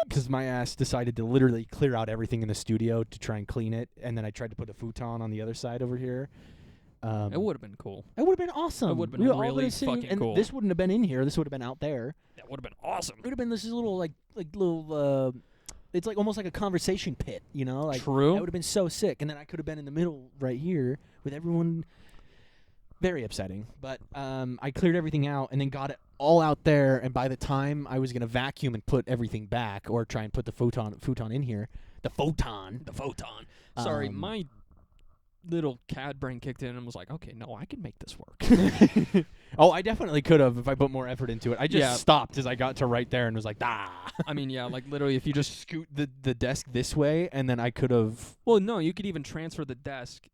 Because my ass decided to literally clear out everything in the studio to try and clean it, and then I tried to put a futon on the other side over here. It would have been cool. It would have been awesome. It would've been We were all really gonna sing, fucking and cool. This wouldn't have been in here. This would have been out there. That would have been awesome. It would have been this little like little. It's like almost like a conversation pit, you know? Like True. that would have been so sick, and then I could have been in the middle right here with everyone. Very upsetting, but I cleared everything out and then got it all out there. And by the time I was gonna vacuum and put everything back, or try and put the futon in here, the photon. Sorry, Um, my little CAD brain kicked in and was like, okay, no, I can make this work. Oh, I definitely could have if I put more effort into it. I just Yeah. stopped as I got to right there and was like, ah. I mean, yeah, like literally if you just Scoot the desk this way, and then I could have. well, no, you could even transfer the desk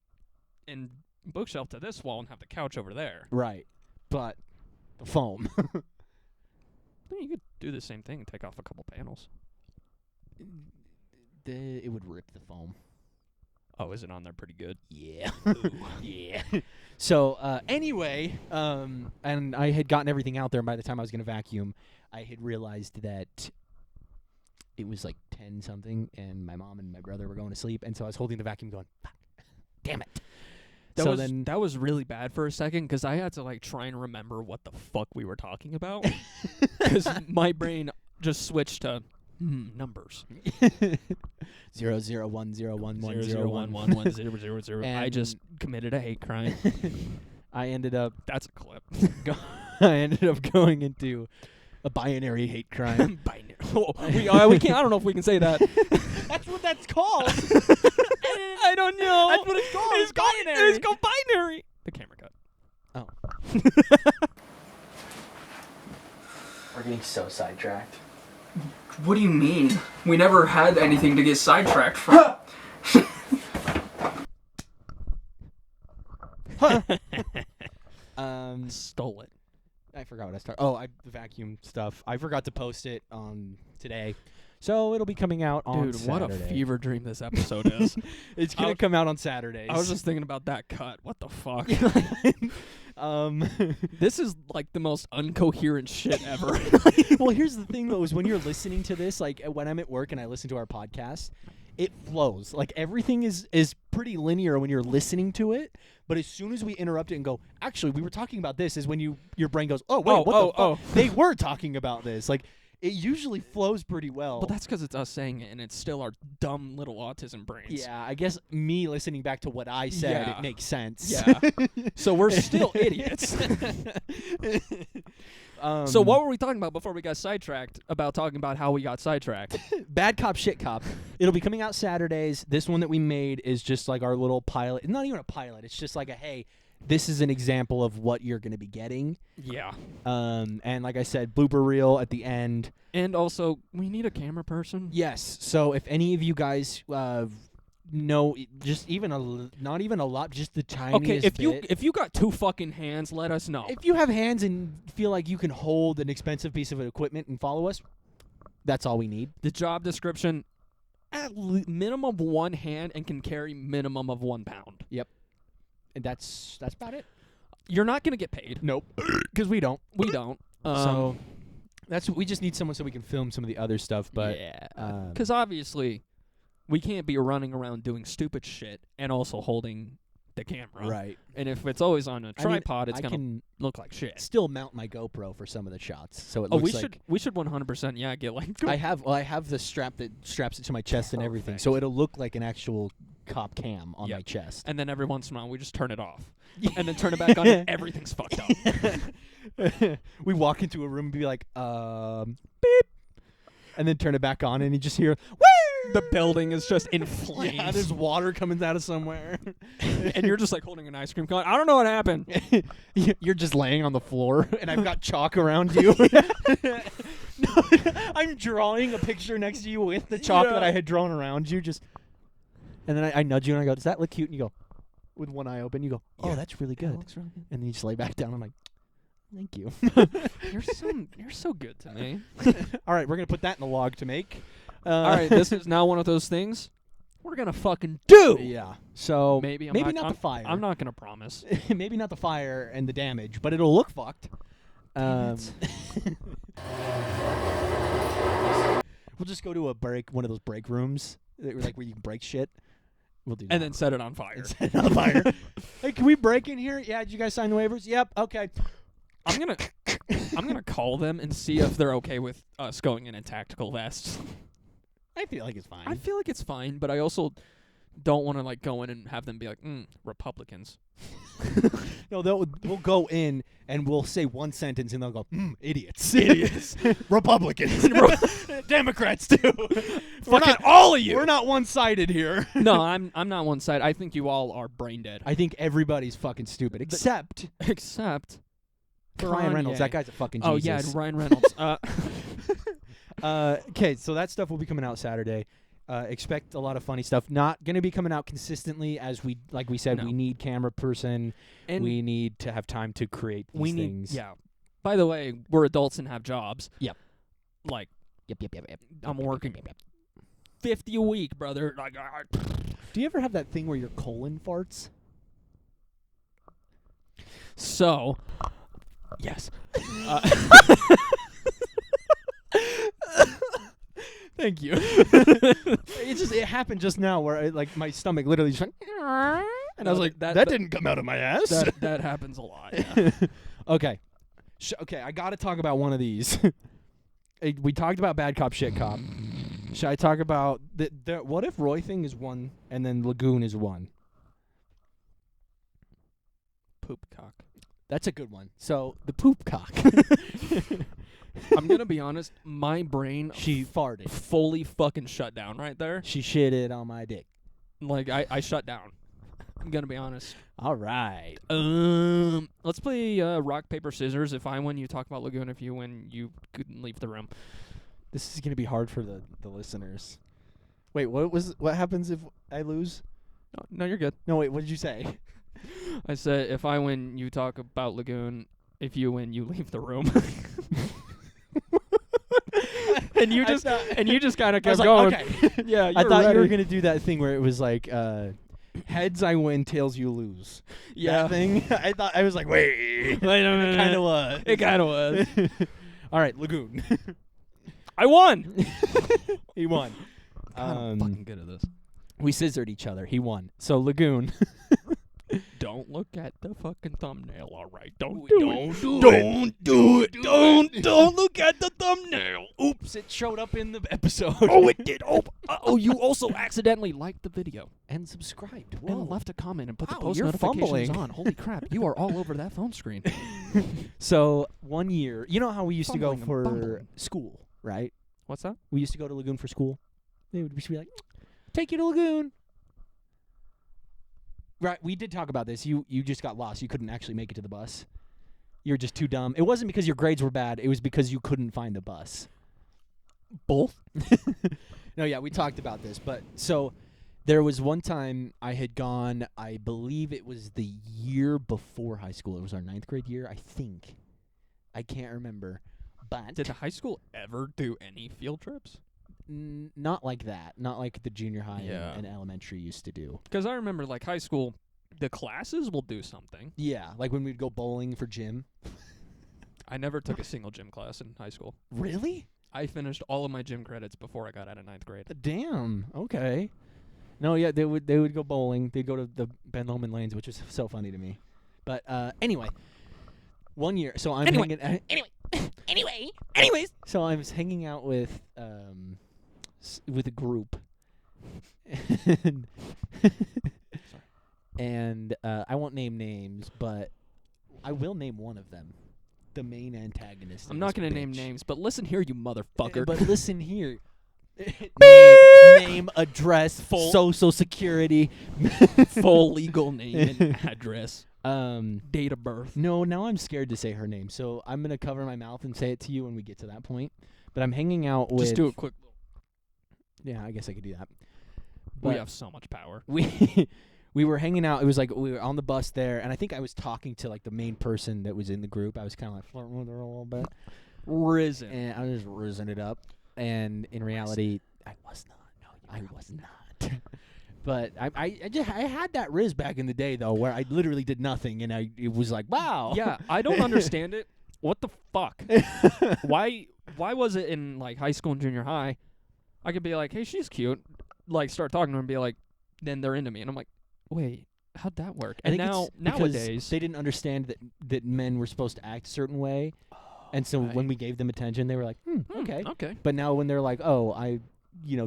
and bookshelf to this wall and have the couch over there. Right, but the foam. You could do the same thing and take off a couple panels. It would rip the foam. Oh, is it on there pretty good? Yeah. Yeah. So anyway, and I had gotten everything out there, and by the time I was going to vacuum, I had realized that it was like 10 something, and my mom and my brother were going to sleep, and so I was holding the vacuum going, fuck, damn it. That was really bad for a second because I had to like try and remember what the fuck we were talking about because my brain just switched to numbers. 001011011. I And- just committed a hate crime. I ended up That's a clip. going into a binary hate crime. Binary. We can't. I don't know if we can say that. That's what that's called. I don't know. That's what it's called. It's called binary. It's called binary. The camera cut. Oh. We're getting so sidetracked. What do you mean? We never had anything to get sidetracked from. Stole it. I forgot what I started. Oh, the vacuum stuff. I forgot to post it today, so it'll be coming out on Dude, Saturday. what a fever dream this episode is. It's gonna I- come out on Saturdays. I was just thinking about that cut. What the fuck? This is like the most uncoherent shit ever. Well, here's the thing though: is when you're listening to this, like when I'm at work and I listen to our podcast, it flows. Like everything is pretty linear when you're listening to it, But as soon as we interrupt it and go, actually, we were talking about this, is when your brain goes, oh wait, what the fuck? They were talking about this. Like, it usually flows pretty well. But that's because it's us saying it, and it's still our dumb little autism brains. Yeah, I guess me listening back to what I said, Yeah. it makes sense. Yeah. So we're still idiots. So what were we talking about before we got sidetracked about talking about how we got sidetracked? Bad Cop, Shit Cop. It'll be coming out Saturdays. This one that we made is just like our little pilot. Not even a pilot. It's just like a, hey, this is an example of what you're going to be getting. Yeah. And like I said, blooper reel at the end. And also, we need a camera person. Yes. So if any of you guys know, just even not even a lot, just the tiniest Okay, bit. if you got 2 fucking hands, let us know. If you have hands and feel like you can hold an expensive piece of equipment and follow us, that's all we need. The job description, at minimum 1 hand and can carry minimum of 1 pound. And that's about it. You're not gonna get paid. Nope. Because we don't. We don't. So we just need someone so we can film some of the other stuff. But yeah, because obviously we can't be running around doing stupid shit and also holding the camera. right, And if it's always on a tripod, it's I gonna can look like shit. still mount my GoPro for some of the shots, so it Oh, looks we like should 100% get like. I have the strap that straps it to my chest and everything, so it'll look like an actual cop cam on Yep. my chest. And then every once in a while we just turn it off, and then turn it back on, and everything's fucked up. We walk into a room and be like, beep, and then turn it back on, and you just hear, woo! The building is just in flames. Yeah, there's water coming out of somewhere. And you're just like holding an ice cream cone. I don't know what happened. You're just laying on the floor, and I've got chalk around you. No, I'm drawing a picture next to you with the chalk that I had drawn around you. And then I nudge you, and I go, does that look cute? And you go, with one eye open, you go, oh, that's really good. Looks really good. And then you just lay back down. I'm like, thank you. You're so good to me. All right, we're going to put that in the log to make. All right, this is now one of those things we're gonna fucking do. Yeah. So Maybe not I'm, the fire. I'm not gonna promise. Maybe not the fire and the damage, but it'll look fucked. Damn We'll just go to one of those break rooms, like where you can break shit. We'll do that. And then set it on fire. And set it on fire. Hey, can we break in here? Yeah. Did you guys sign the waivers? Yep. Okay. I'm gonna call them and see if they're okay with us going in tactical vests. I feel like it's fine. I feel like it's fine, but I also don't want to like go in and have them be like, Republicans. No, we'll go in and we'll say one sentence and they'll go, idiots. Idiots. Republicans. Democrats too. Fucking all of you. We're not one-sided here. No, I'm not one side. I think you all are brain dead. I think everybody's fucking stupid, except Except for Ryan Reynolds. Kanye. That guy's a fucking Oh Jesus. yeah, Ryan Reynolds. Okay, so that stuff will be coming out Saturday. Expect a lot of funny stuff. Not going to be coming out consistently, as we said. No. We need camera person. And we need to have time to create these we need things. yeah. By the way, we're adults and have jobs. Yep. Like Yep. I'm working 50 a week, brother. Like Do you ever have that thing where your colon farts? so. Yes. Thank you. It happened just now where my stomach literally just went, and I was like, that didn't come out of my ass. That happens a lot. Yeah. Okay. Okay, I got to talk about one of these. We talked about Bad Cop, Shit Cop. Should I talk about what if Roy Thing is one and then Lagoon is one? Poop cock. That's a good one. So, the poop cock. I'm gonna be honest. My brain She farted. fully fucking shut down right there. She shitted on my dick. Like I shut down. I'm gonna be honest. All right. Let's play rock paper scissors. If I win, you talk about Lagoon. If you win, you couldn't leave the room. This is going to be hard for the listeners. Wait, what happens if I lose? No, you're good. No, wait, what did you say? I said if I win, you talk about Lagoon. If you win, you leave the room. And you just kind of I was kept like, going. okay. Yeah, I thought ready. you were going to do that thing where it was like heads I win, tails you lose. Yeah. That thing. I was like, wait. Wait a minute. Kind of was. It kind of was. All right, Lagoon. I won. He won. God, I'm fucking good at this. We scissored each other. He won. So Lagoon. Duh. Don't look at the fucking thumbnail, all right? Don't Don't do it. Don't look at the thumbnail. Oops, it showed up in the episode. Oh, it did. Oh, you also accidentally liked the video and subscribed. and left a comment and put the Wow, post you're notifications fumbling. on. Holy crap, you are all over that phone screen. So 1 year, you know how we used to go Fumbling and for bumbling. school, right? What's that? We used to go to Lagoon for school. They would just be like, take you to Lagoon. Right, we did talk about this. You just got lost. You couldn't actually make it to the bus. You were just too dumb. It wasn't because your grades were bad. It was because you couldn't find the bus. Both? No, yeah, we talked about this. But so there was one time I had gone, I believe it was the year before high school. It was our 9th grade year, I think. I can't remember. But Did the high school ever do any field trips? not like that. Not like the junior high Yeah. and elementary used to do. Because I remember, like, high school, the classes will do something. Yeah, like when we'd go bowling for gym. I never took a single gym class in high school. Really? I finished all of my gym credits before I got out of 9th grade. Damn. Okay. No, yeah, they would go bowling. They'd go to the Ben Lomond lanes, which was so funny to me. But anyway, 1 year. So I'm Anyways. So I was hanging out with a group, and I won't name names, but I will name one of them, the main antagonist. I'm not going to name names, but listen here, you motherfucker. But listen here. Name, address, social security, Full legal name and address, date of birth. No, now I'm scared to say her name, so I'm gonna cover my mouth and say it to you when we get to that point. But I'm hanging out with. Just do a quick. Yeah, I guess I could do that. We But have so much power. we were hanging out. It was like we were on the bus there, and I think I was talking to like the main person that was in the group. I was kind of like flirting with her a little bit, Risen. and I was just rizzing it up. And in reality, I was not. No, I was not. But I had that riz back in the day though, where I literally did nothing, and it was like, wow. Yeah, I don't understand it. What the fuck? Why was it in like high school and junior high? I could be like, hey, she's cute. Like start talking to her and be like, then they're into me, and I'm like, wait, how'd that work? I And think now it's because nowadays, they didn't understand that men were supposed to act a certain way, and so when we gave them attention, they were like, okay. okay. But now when they're like, oh, I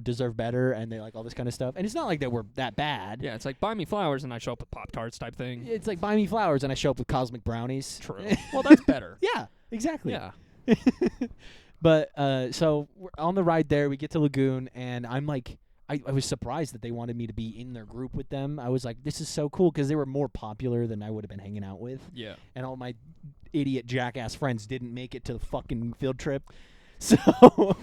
deserve better, and they like all this kind of stuff, and it's not like that we're that bad. Yeah, it's like buy me flowers and I show up with Pop-Tarts type thing. It's like buy me flowers, and I show up with cosmic brownies. True. Well, that's better. Yeah, exactly. Yeah. But so we're on the ride there, we get to Lagoon, and I'm like, I was surprised that they wanted me to be in their group with them. I was like, this is so cool, because they were more popular than I would have been hanging out with. Yeah. And all my idiot jackass friends didn't make it to the fucking field trip. So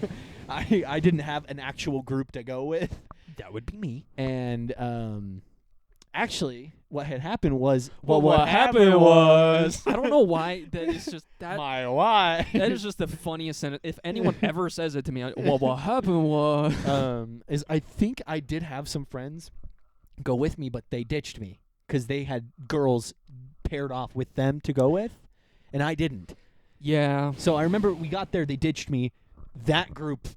I didn't have an actual group to go with. That would be me. And actually, what had happened was I don't know why that is just that. my why. That is just the funniest sentence. If anyone ever says it to me, what happened was. Is I think I did have some friends go with me, but they ditched me because they had girls paired off with them to go with, and I didn't. Yeah. So I remember we got there, they ditched me. That group,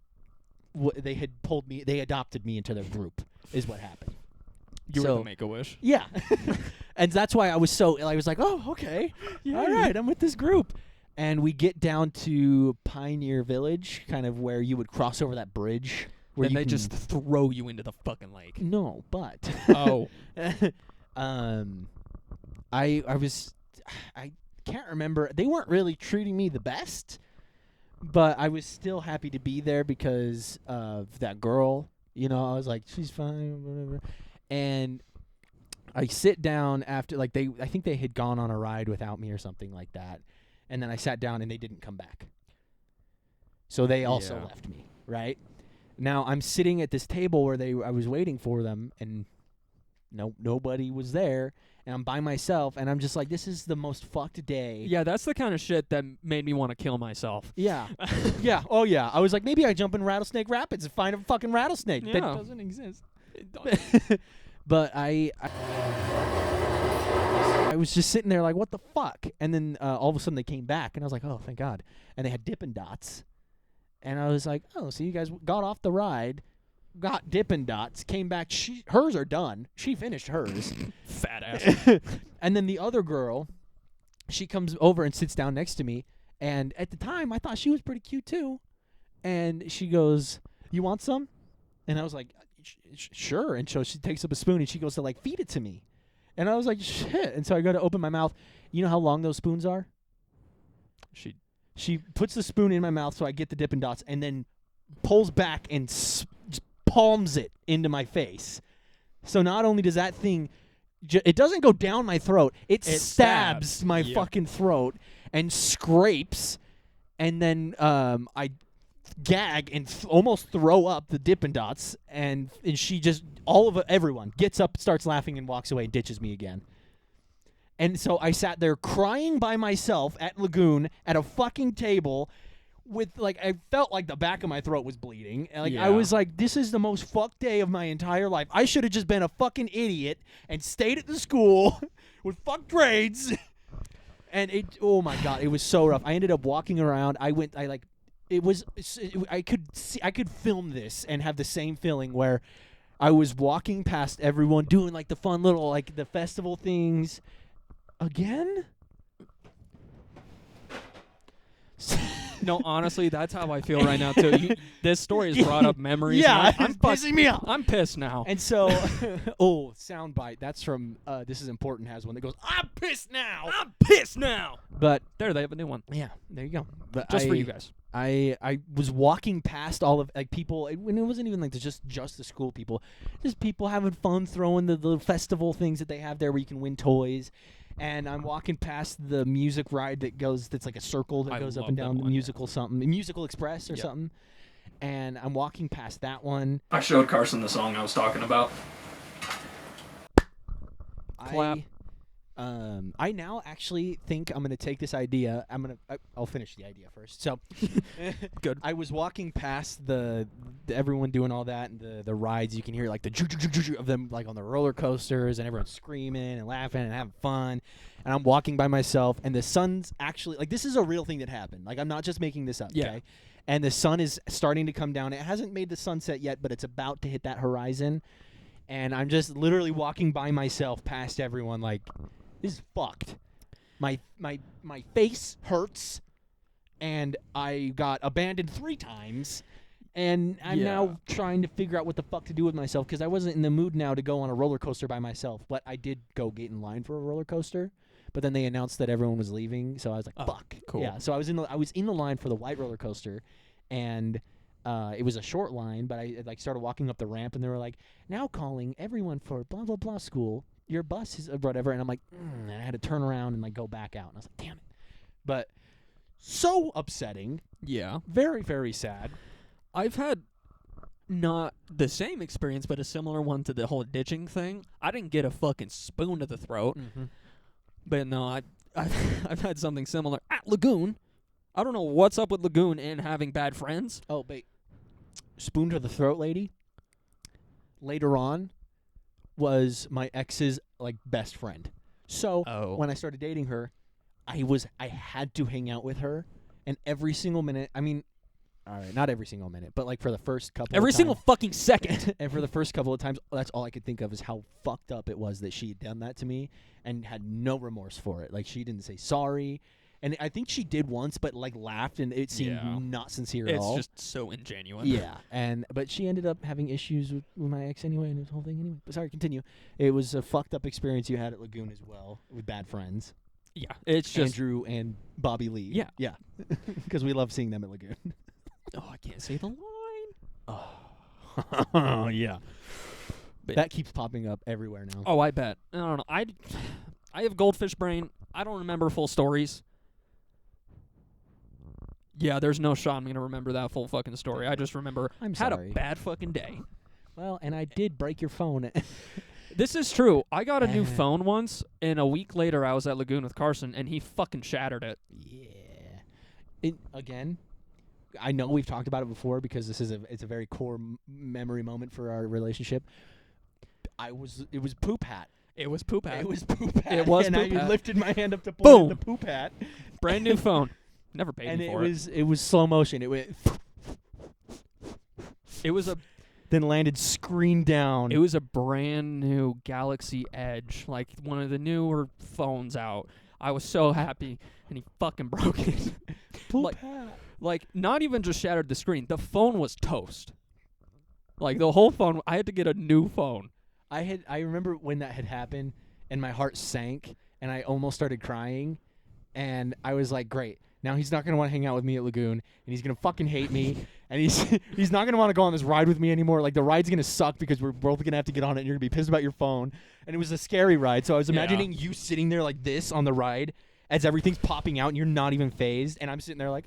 they had pulled me, they adopted me into their group, is what happened. You were So- the Make-A-Wish. Yeah. And that's why I was like, oh, okay. All right, I'm with this group. And we get down to Pioneer Village, kind of where you would cross over that bridge. Where And you they can- just throw you into the fucking lake. No, but. Oh. I can't remember. They weren't really treating me the best, but I was still happy to be there because of that girl. You know, I was like, she's fine, whatever. And I sit down after, like, I think they had gone on a ride without me or something like that. And then I sat down and they didn't come back. So they also Yeah. left me, right? Now I'm sitting at this table where I was waiting for them, and nobody was there. And I'm by myself, and I'm just like, this is the most fucked day. Yeah, that's the kind of shit that made me want to kill myself. Yeah. Yeah. Oh, yeah. I was like, maybe I jump in Rattlesnake Rapids and find a fucking rattlesnake that Yeah. doesn't exist. But I was just sitting there like, what the fuck? And then all of a sudden they came back, and I was like, oh, thank God. And they had Dippin' Dots. And I was like, oh, so you guys got off the ride, got Dippin' Dots, came back. Hers are done. She finished hers. Fat ass. And then the other girl, she comes over and sits down next to me. And at the time, I thought she was pretty cute too. And she goes, "You want some?" And I was like, "Sure." And so she takes up a spoon and she goes to like feed it to me. And I was like, "Shit." And so I go to open my mouth. You know how long those spoons are? She puts the spoon in my mouth so I get the Dippin' Dots and then pulls back and just palms it into my face. So not only does that thing, it doesn't go down my throat, it stabs my fucking throat and scrapes, and then I gag and almost throw up the Dippin' Dots, and she just, everyone gets up, starts laughing, and walks away and ditches me again. And so I sat there crying by myself at Lagoon at a fucking table with, like, I felt like the back of my throat was bleeding. And, like, I was like, this is the most fucked day of my entire life. I should have just been a fucking idiot and stayed at the school with fucked grades. And oh my God, it was so rough. I ended up walking around. I could film this and have the same feeling where I was walking past everyone doing, like, the fun little, like, the festival things. Again? No, honestly, that's how I feel right now too. This story has brought up memories. Yeah, and it's pissing me off. I'm pissed now. And so, soundbite. That's from This Is Important has one that goes, "I'm pissed now." I'm pissed now. But There, they have a new one. yeah, there you go. But Just for you guys. I was walking past all of, like, people when it wasn't even like just the school people, just people having fun throwing the festival things that they have there where you can win toys. And I'm walking past the music ride that's like a circle that goes up and down, the musical something, Musical Express or something. And I'm walking past that one. I showed Carson the song I was talking about. Clap. I now actually think I'm gonna take this idea. I'll finish the idea first. So, Good. I was walking past the everyone doing all that and the rides. You can hear like the ju-ju-ju-ju-ju of them, like on the roller coasters, and everyone's screaming and laughing and having fun. And I'm walking by myself, and the sun's actually, like, this is a real thing that happened. Like, I'm not just making this up. Yeah. Okay? And the sun is starting to come down. It hasn't made the sunset yet, but it's about to hit that horizon. And I'm just literally walking by myself past everyone, like, this is fucked. My face hurts, and I got abandoned 3 times, and I'm now trying to figure out what the fuck to do with myself because I wasn't in the mood now to go on a roller coaster by myself. But I did go get in line for a roller coaster, but then they announced that everyone was leaving, so I was like, "Fuck." Cool. Yeah. So I was in the line for the white roller coaster, and it was a short line, but I started walking up the ramp, and they were like, "Now calling everyone for blah blah blah school. Your bus is whatever," and I'm like, and I had to turn around and like go back out, and I was like, damn it. But so upsetting, Yeah. very, very sad. I've had not the same experience, but a similar one to the whole ditching thing. I didn't get a fucking spoon to the throat, but no, I've had something similar at Lagoon. I don't know what's up with Lagoon and having bad friends. Oh, but spoon to the throat lady later on was my ex's like best friend. So when I started dating her, I had to hang out with her, and every single minute, I mean, all right, not every single minute, but like for the first couple Every of single times, fucking second. and for the first couple of times, that's all I could think of is how fucked up it was that she had done that to me and had no remorse for it. Like, she didn't say sorry. And I think she did once, but like laughed, and it seemed not sincere at all. It's just so ingenuine. Yeah, but she ended up having issues with my ex anyway, and this whole thing anyway. But sorry, continue. It was a fucked up experience you had at Lagoon as well with bad friends, Yeah. It's just Andrew and Bobby Lee. Yeah. yeah, because we love seeing them at Lagoon. oh, I can't say the line. Oh yeah, that keeps popping up everywhere now. Oh, I bet. I don't know. I have goldfish brain. I don't remember full stories. Yeah, there's no shot I'm going to remember that full fucking story. I just remember I'm had sorry. a bad fucking day. Well, and I did break your phone. This is true. I got a new phone once, and a week later I was at Lagoon with Carson, and he fucking shattered it. Yeah. Again, I know we've talked about it before because it's a very core memory moment for our relationship. It was Poop Hat. It was Poop Hat. It was Poop Hat. It was and Poop I Hat. lifted my hand up to point Boom. at the Poop Hat. Brand new phone. Never paid And me for it. it was slow motion. It went. It was a then landed screen down. It was a brand new Galaxy Edge, like one of the newer phones out. I was so happy, and he fucking broke it. like, not even just shattered the screen. The phone was toast. Like, the whole phone, I had to get a new phone. I remember when that had happened, and my heart sank, and I almost started crying, and I was like, great. Now he's not gonna want to hang out with me at Lagoon, and he's gonna fucking hate me, and he's not gonna want to go on this ride with me anymore. Like the ride's gonna suck because we're both gonna have to get on it, and you're gonna be pissed about your phone. And it was a scary ride, so I was imagining you sitting there like this on the ride as everything's popping out, and you're not even phased, and I'm sitting there like,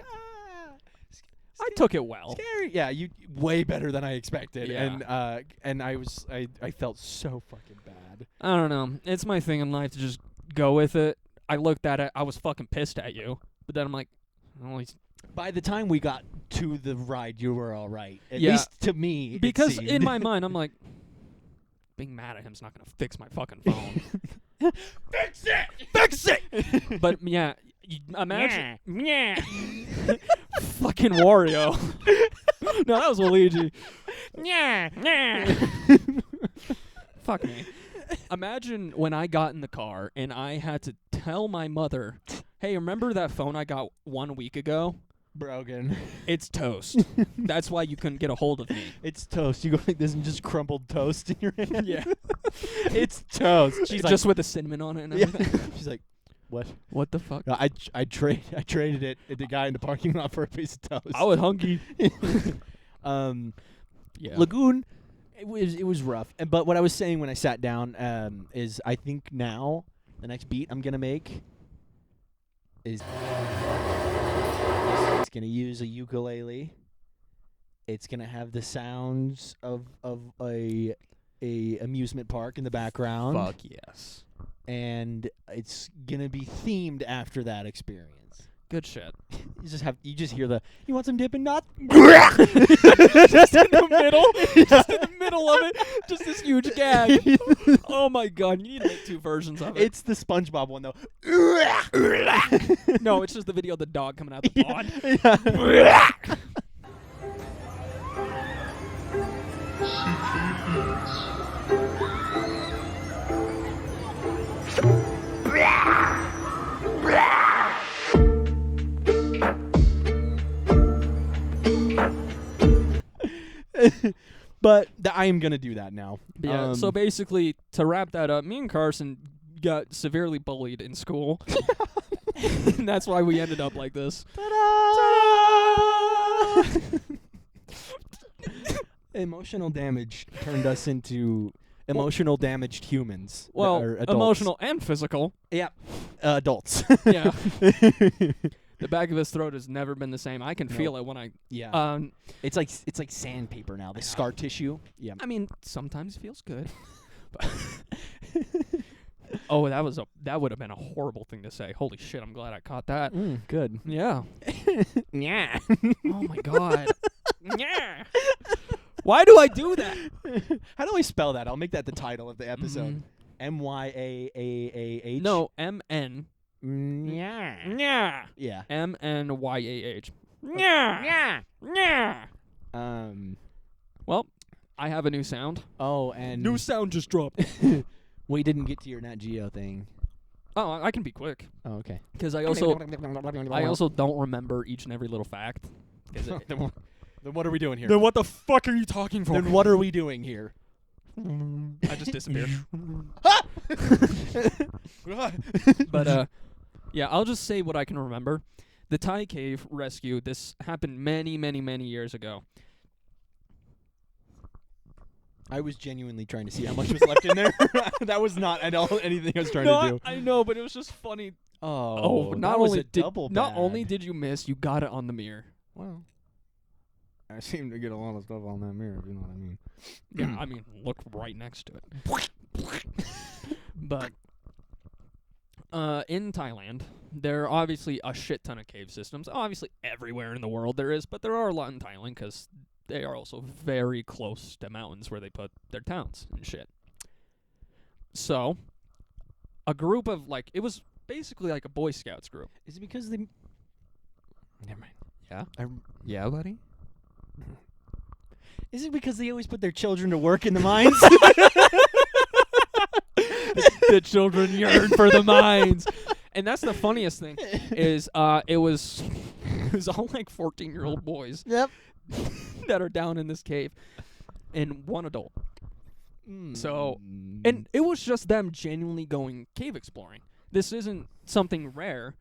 I took it well. scary. Yeah, you way better than I expected, Yeah. and I felt so fucking bad. I don't know. It's my thing in life to just go with it. I looked at it. I was fucking pissed at you. But then I'm like, well, By the time we got to the ride, you were all right. At Yeah. least to me. it because seemed. in my mind, I'm like, being mad at him's not going to fix my fucking phone. Fix it! But yeah, imagine. Yeah. Fucking Wario. No, that was Luigi. Yeah. Fuck me. Imagine when I got in the car and I had to tell my mother, hey, remember that phone I got 1 week ago? broken. It's toast. That's why you couldn't get a hold of me. It's toast. You go like this and just crumbled toast in your hand. Yeah. It's toast. She's Just with the cinnamon on it and like, everything. she's like, what? What the fuck? No, I traded it at the guy in the parking lot for a piece of toast. I was hungry. Yeah. Lagoon, it was rough. But what I was saying when I sat down is I think now the next beat I'm gonna make is it's gonna use a ukulele. It's gonna have the sounds of a amusement park in the background. Fuck yes. And it's gonna be themed after that experience. Good shit. You just hear the you want some Dippin' Dots? Just in the middle. Just in the middle of it. Just this huge gag. Oh my god, you need to make 2 versions of it. It's the SpongeBob one though. No, it's just the video of the dog coming out the pod. But I am gonna do that now. Yeah, so basically, to wrap that up, me and Carson got severely bullied in school. And that's why we ended up like this. Emotional damage turned us into emotional damaged humans. Well, or adults. emotional and physical. Yeah, adults. Yeah. The back of his throat has never been the same. I can feel it when I. Yeah, it's like sandpaper now. The scar tissue. Yeah. I mean, sometimes it feels good. But oh, that would have been a horrible thing to say. Holy shit! I'm glad I caught that. Good. Yeah. Yeah. Oh my god. Yeah. Why do I do that? How do I spell that? I'll make that the title of the episode. MYAAAH. No, MN. Yeah. Yeah. Yeah. MNYAH. Yeah. Yeah. Well, I have a new sound. Oh, and sound just dropped. we didn't get to your Nat Geo thing. Oh, I can be quick Oh, okay. because I also don't remember each and every little fact. Then what are we doing here? Then what the fuck are you talking for? Then what are we doing here? I just disappeared. But yeah, I'll just say what I can remember. The Thai cave rescue. This happened many, many, many years ago. I was genuinely trying to see how much was left in there. That was not at all anything I was trying to do. I know, but it was just funny. Oh, not that was only a double not bad. only did you miss, you got it on the mirror. Well, I seem to get a lot of stuff on that mirror, if you know what I mean. Yeah, I mean, look right next to it. But in Thailand, there are obviously a shit ton of cave systems. Obviously, everywhere in the world there is, but there are a lot in Thailand because they are also very close to mountains where they put their towns and shit. So, a group of, it was basically like a Boy Scouts group. Is it because they... Never mind. Yeah? Yeah, buddy? Is it because they always put their children to work in the mines? The children yearn for the mines. And that's the funniest thing is it was all like 14-year-old boys Yep. that are down in this cave and one adult. So, and it was just them genuinely going cave exploring. This isn't something rare.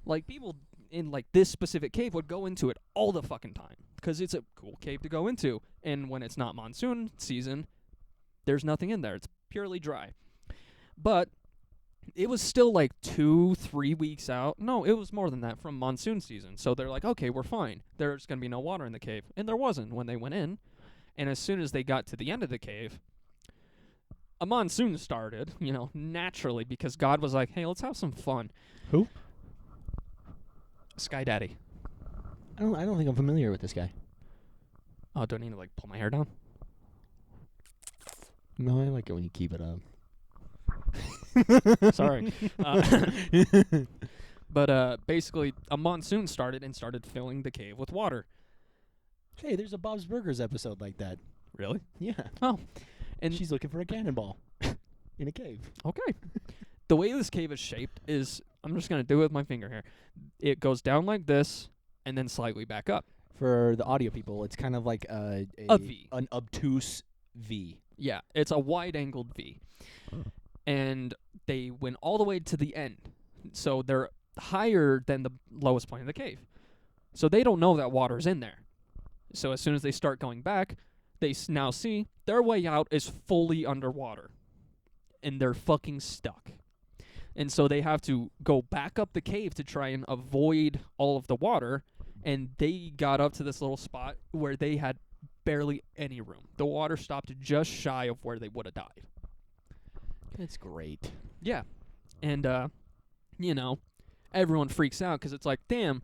Like, people in, like, this specific cave would go into it all the fucking time because it's a cool cave to go into. And when it's not monsoon season, there's nothing in there. It's purely dry. But it was still, like, 2-3 weeks out. No, it was more than that from monsoon season. So they're like, okay, we're fine. There's going to be no water in the cave. And there wasn't when they went in. And as soon as they got to the end of the cave, a monsoon started, naturally, because God was like, hey, let's have some fun. Who? Sky Daddy. I don't think I'm familiar with this guy. Oh, do I need to, like, pull my hair down? No, I like it when you keep it up. Sorry. But basically, a monsoon started and started filling the cave with water. Hey, there's a Bob's Burgers episode like that. Really? Yeah. Oh. And She's looking for a cannonball in a cave. okay. The way this cave is shaped is, I'm just going to do it with my finger here. It goes down like this and then slightly back up. For the audio people, it's kind of like A V. an obtuse V. Yeah, it's a wide-angled V. And they went all the way to the end. So they're higher than the lowest point of the cave. So they don't know that water's in there. So as soon as they start going back, they now see their way out is fully underwater. And they're fucking stuck. And so they have to go back up the cave to try and avoid all of the water. And they got up to this little spot where they had barely any room. The water stopped just shy of where they would have died. That's great. Yeah. And, everyone freaks out because it's like, damn,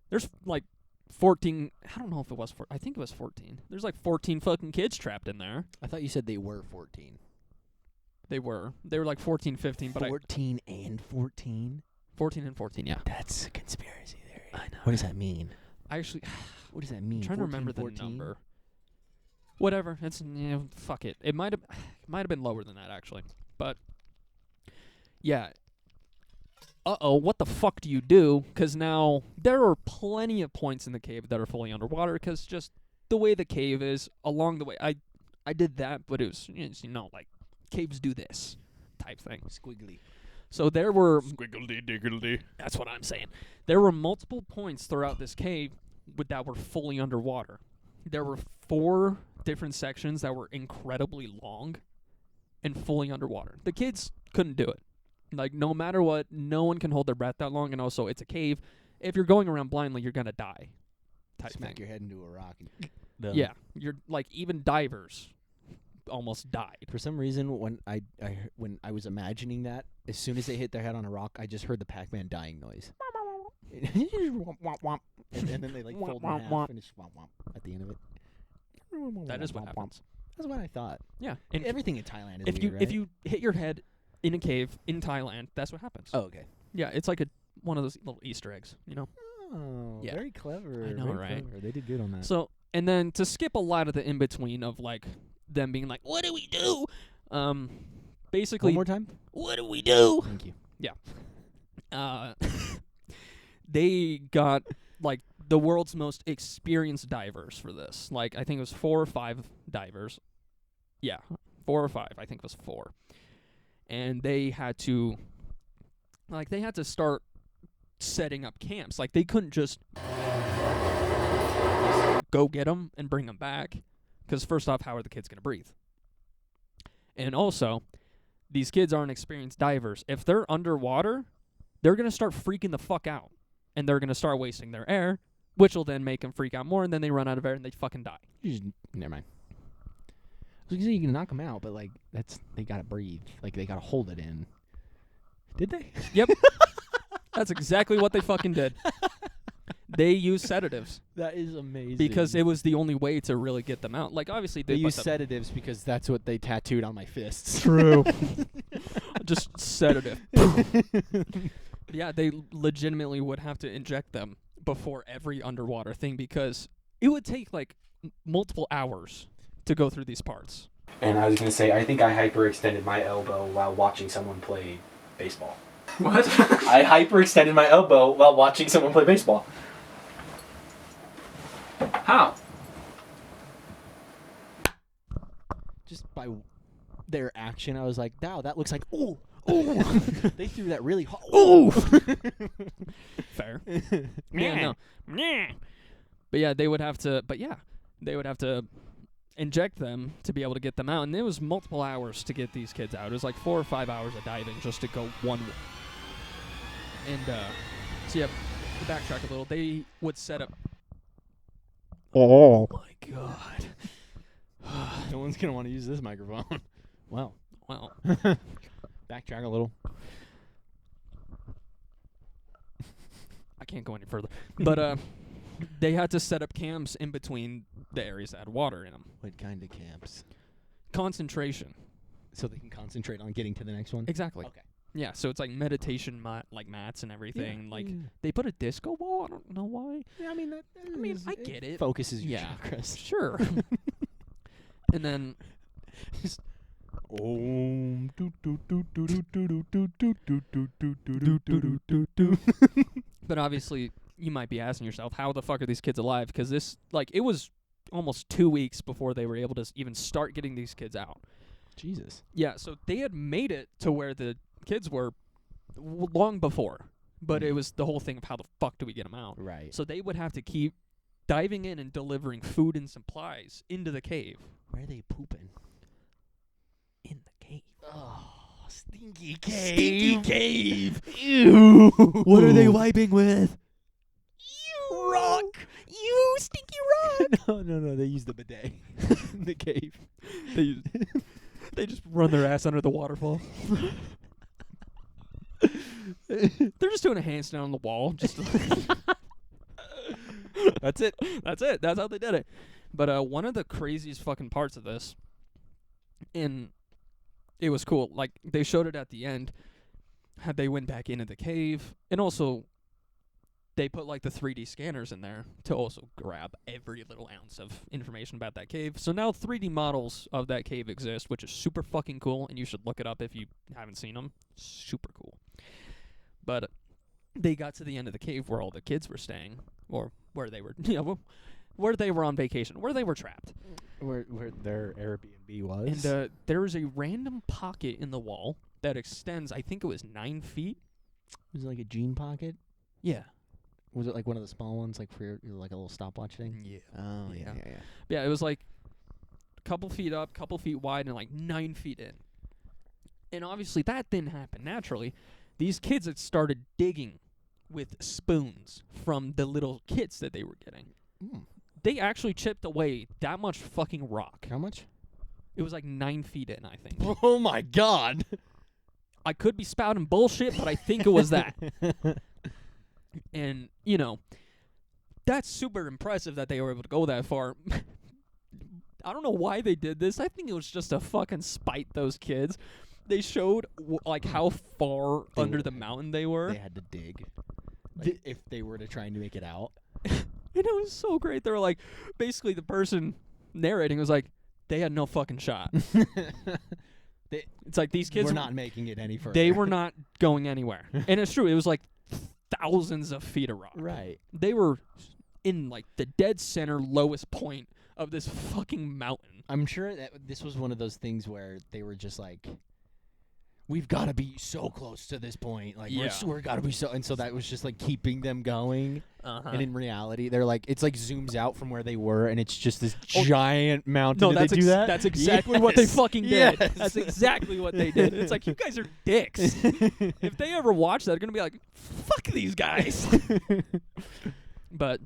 there's like 14, I don't know if it was, I think it was 14. There's like 14 fucking kids trapped in there. I thought you said they were 14. They were like 14, 15, but 14 and 14? 14 and 14, yeah. That's a conspiracy theory. I know. What does that mean? I actually, What does that mean? I'm trying to remember 14? the number. Whatever, it's, fuck it. It might have been lower than that, actually. But, yeah. What the fuck do you do? Because now there are plenty of points in the cave that are fully underwater because just the way the cave is along the way. I did that, but it was, like, caves do this type thing. Squiggly. So there were, Squiggledy-diggledy. that's what I'm saying. There were multiple points throughout this cave that were fully underwater. There were 4 different sections that were incredibly long and fully underwater. The kids couldn't do it. Like, no matter what, no one can hold their breath that long, and also it's a cave. If you're going around blindly, you're gonna die. Type Smack thing. your head into a rock. And Yeah, you're like, even divers almost died. For some reason, when I was imagining that, as soon as they hit their head on a rock, I just heard the Pac-Man dying noise. and then they like fold in half and it's womp womp at the end of it. That is what happens. That's what I thought. Yeah, and Everything in Thailand is if you weird, if you hit your head in a cave in Thailand, that's what happens. Oh, okay. Yeah, it's like one of those little Easter eggs, Oh, Yeah. very clever. I know, very right? Clever. They did good on that. So, and then to skip a lot of the in between of like them being like, "What do we do?" Basically, One more time. what do we do? Thank you. They got like the world's most experienced divers for this. Like, I think it was 4 or 5 divers. Yeah, 4 or 5. I think it was 4. And they had to start setting up camps. Like, they couldn't just go get them and bring them back. Because first off, how are the kids going to breathe? And also, these kids aren't experienced divers. If they're underwater, they're going to start freaking the fuck out. And they're going to start wasting their air, which will then make them freak out more, and then they run out of air and they fucking die. Never mind. I was gonna say you can knock them out, but like they gotta breathe. Like they gotta hold it in. Did they? Yep. That's exactly what they fucking did. They used sedatives That is amazing. because it was the only way to really get them out. Like, obviously, they put use the- sedatives because that's what they tattooed on my fists. True. Just sedative. Yeah, they legitimately would have to inject them before every underwater thing because it would take like multiple hours to go through these parts. And I was going to say, I think I hyperextended my elbow while watching someone play baseball. What? I hyperextended my elbow while watching someone play baseball. How? Just by their action, I was like, wow, that looks like, ooh, ooh. They threw that really hard. Ooh. Fair. Yeah, no. But yeah, they would have to inject them to be able to get them out. And it was multiple hours to get these kids out. It was like 4 or 5 hours of diving just to go one way. And so yeah, to backtrack a little, they would set up. Oh My God. No one's gonna want to use this microphone. Wow. Well, Backtrack a little. I can't go any further. But they had to set up camps in between the areas that had water in them. What kind of camps? Concentration. So they can concentrate on getting to the next one. Exactly. Okay. Yeah, so it's like meditation like mats and everything. Yeah, like yeah. they put a disco ball. I don't know why. Yeah, I mean, I get it. Focuses your Yeah. chakras. Sure. And then Om. but obviously you might be asking yourself, how the fuck are these kids alive? Because this, like, it was almost 2 weeks before they were able to even start getting these kids out. Jesus. Yeah, so they had made it to where the kids were long before. But it was the whole thing of how the fuck do we get them out? Right. So they would have to keep diving in and delivering food and supplies into the cave. Where are they pooping? In the cave. Oh, stinky Stinky cave. Ew. What are they wiping with? You rock. You stinky rock. No. They use the bidet in the cave. They just run their ass under the waterfall. They're just doing a handstand on the wall. Just That's it. That's it. That's how they did it. But one of the craziest fucking parts of this, and it was cool, like, they showed it at the end, how they went back into the cave, and also they put, like, the 3D scanners in there to also grab every little ounce of information about that cave. So now 3D models of that cave exist, which is super fucking cool, and you should look it up if you haven't seen them. Super cool. But they got to the end of the cave where all the kids were staying, or where they were, where they were on vacation, where they were trapped. Where their Airbnb was. And there is a random pocket in the wall that extends, I think it was 9 feet. Was it like a jean pocket? Yeah. Was it like one of the small ones, like for your, like a little stopwatch thing? Yeah. Oh, Yeah. yeah. Yeah, it was like a couple feet up, couple feet wide, and like 9 feet in. And obviously that didn't happen naturally. These kids had started digging with spoons from the little kits that they were getting. Mm. They actually chipped away that much fucking rock. How much? It was like 9 feet in, I think. Oh my God! I could be spouting bullshit, but I think it was that. And, you know, that's super impressive that they were able to go that far. I don't know why they did this. I think it was just to fucking spite those kids. They showed, like, how far They under were- the mountain they were. They had to dig. Like, if they were to try and make it out. And it was so great. They were like, basically the person narrating was like, they had no fucking shot. It's like these kids We're not making it any further. they were not going anywhere. And it's true. It was like thousands of feet of rock. Right. They were in like the dead center lowest point of this fucking mountain. I'm sure that this was one of those things where they were just like, we've got to be so close to this point. Like, Yeah. we're got to be so. And so that was just like keeping them going. Uh-huh. And in reality, they're like, it's like zooms out from where they were, and it's just this Oh, giant mountain. No, Did that's they do that? That's exactly what they Yes. fucking did. Yes. That's exactly what they did. It's like, you guys are dicks. If they ever watch that, they're gonna be like, "Fuck these guys." But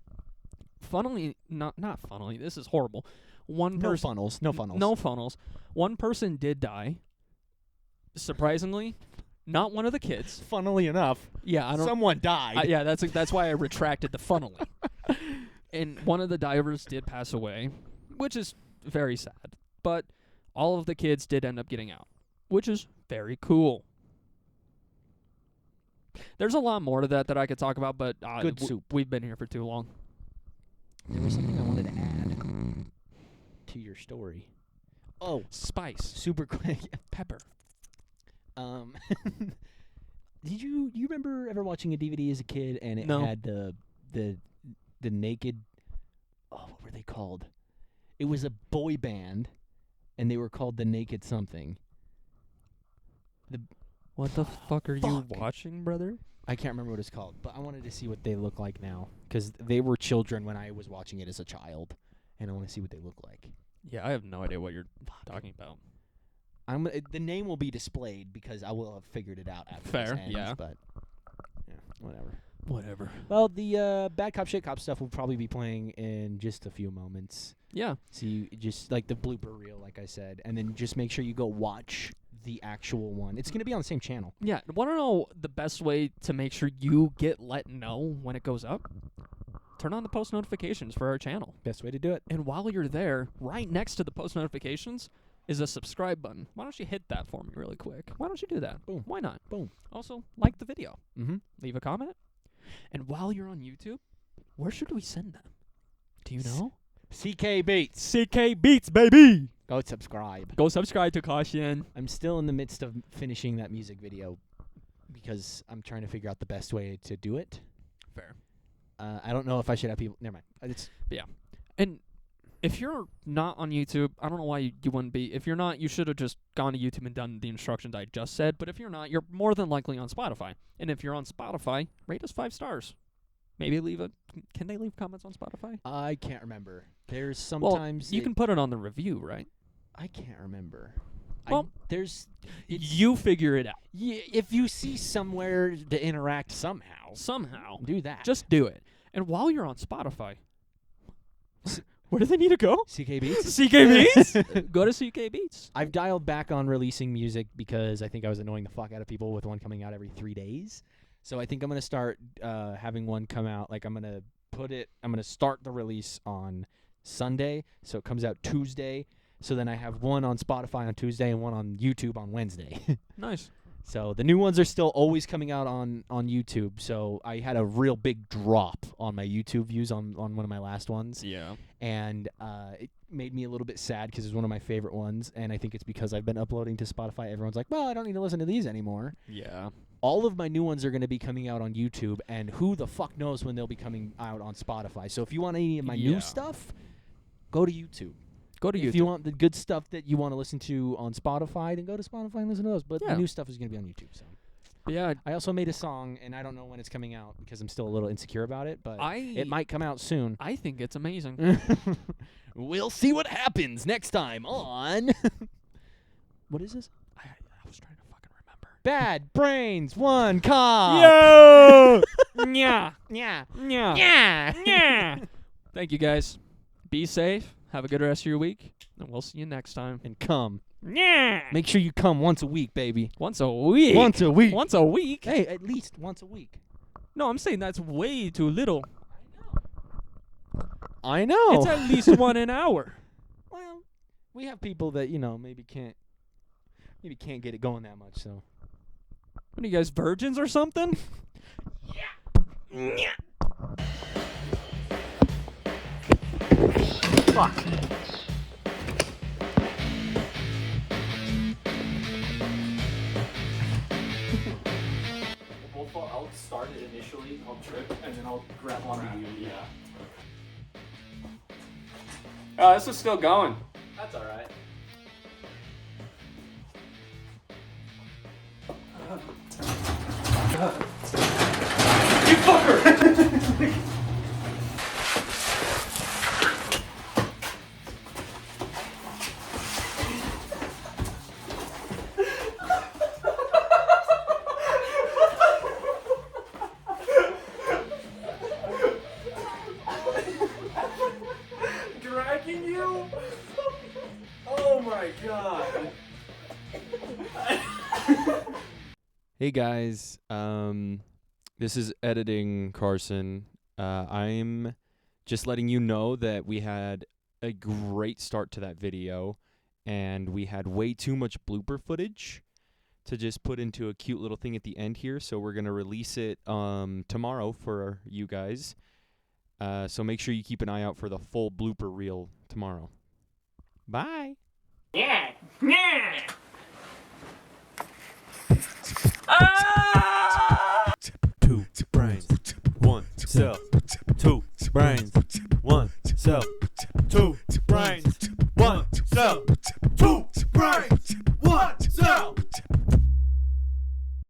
funnily, not funnily. This is horrible. One No person, funnels. No funnels. no funnels. One person did die. Surprisingly, not one of the kids. Funnily enough, Yeah, I don't. someone died. Yeah, that's why I retracted the funneling. And one of the divers did pass away, which is very sad. But all of the kids did end up getting out, which is very cool. There's a lot more to that I could talk about, but Good soup. We've been here for too long. There was something I wanted to add to your story. Oh, Spice. super quick. Pepper. Did you remember ever watching a DVD as a kid and it No. had the naked? Oh, what were they called? It was a boy band, and they were called the Naked something. What the fuck are you Fuck. watching, brother? I can't remember what it's called, but I wanted to see what they look like now because they were children when I was watching it as a child, and I want to see what they look like. Yeah, I have no idea what you're talking about. The name will be displayed because I will have figured it out after Fair, this ends, yeah. but yeah, whatever. Whatever. Well, the Bad Cop Shit Cop stuff will probably be playing in just a few moments. Yeah. So you just like the blooper reel, like I said, and then just make sure you go watch the actual one. It's gonna be on the same channel. Yeah. Want to know the best way to make sure you get let know when it goes up? Turn on the post notifications for our channel. Best way to do it. And while you're there, right next to the post notifications is a subscribe button. Why don't you hit that for me really quick? Why don't you do that? Boom. Why not? Boom. Also, like the video. Mm-hmm. Leave a comment. And while you're on YouTube, where should we send them? Do you know? CK Beats. CK Beats, baby! Go subscribe. Go subscribe to Caution. I'm still in the midst of finishing that music video because I'm trying to figure out the best way to do it. Fair. I don't know if I should have people. Never mind. It's And if you're not on YouTube, I don't know why you wouldn't be. If you're not, you should have just gone to YouTube and done the instructions I just said. But if you're not, you're more than likely on Spotify. And if you're on Spotify, rate us 5 stars. Maybe can they leave comments on Spotify? I can't remember. There's Well, sometimes you can put it on the review, right? I can't remember. Well, there's You figure it out. if you see somewhere to interact somehow, Somehow. do that. Just do it. And while you're on Spotify, where do they need to go? CK Beats. CK Beats? Go to CK Beats. I've dialed back on releasing music because I think I was annoying the fuck out of people with one coming out every 3 days. So I think I'm gonna start having one come out. Like I'm gonna start the release on Sunday, so it comes out Tuesday. So then I have one on Spotify on Tuesday and one on YouTube on Wednesday. Nice. So the new ones are still always coming out on YouTube. So I had a real big drop on my YouTube views on one of my last ones. Yeah. And it made me a little bit sad because it's one of my favorite ones. And I think it's because I've been uploading to Spotify. Everyone's like, well, I don't need to listen to these anymore. Yeah. All of my new ones are going to be coming out on YouTube. And who the fuck knows when they'll be coming out on Spotify. So if you want any of my Yeah. new stuff, go to YouTube. Go to YouTube. If you want the good stuff that you want to listen to on Spotify, then go to Spotify and listen to those. But Yeah. the new stuff is going to be on YouTube. So Yeah. I also made a song, and I don't know when it's coming out because I'm still a little insecure about it. But it I might come out soon. I think it's amazing. We'll see what happens next time on. What is this? I was trying to fucking remember. Bad Brains One Cop. Yo! Yeah. Yeah. Yeah. Yeah. Yeah. Thank you guys. Be safe. Have a good rest of your week. And we'll see you next time. And come. Yeah. Make sure you come once a week, baby. Once a week. Once a week. Once a week? Hey, at least once a week. No, I'm saying that's way too little. I know. It's at least 1 an hour. Well, we have people that maybe can't get it going that much. So What are you guys, virgins or something? fuck. I'll start it initially. I'll trip and then I'll grab onto you. Yeah. Oh, this is still going. That's all right. You fucker! Dragging you? Oh my god. Hey guys, this is editing Carson. I'm just letting you know that we had a great start to that video, and we had way too much blooper footage to just put into a cute little thing at the end here. So we're gonna release it tomorrow for you guys. So make sure you keep an eye out for the full blooper reel tomorrow. Bye. Yeah. Yeah. Two brains, one cell. Two brains, one cell. Two brains,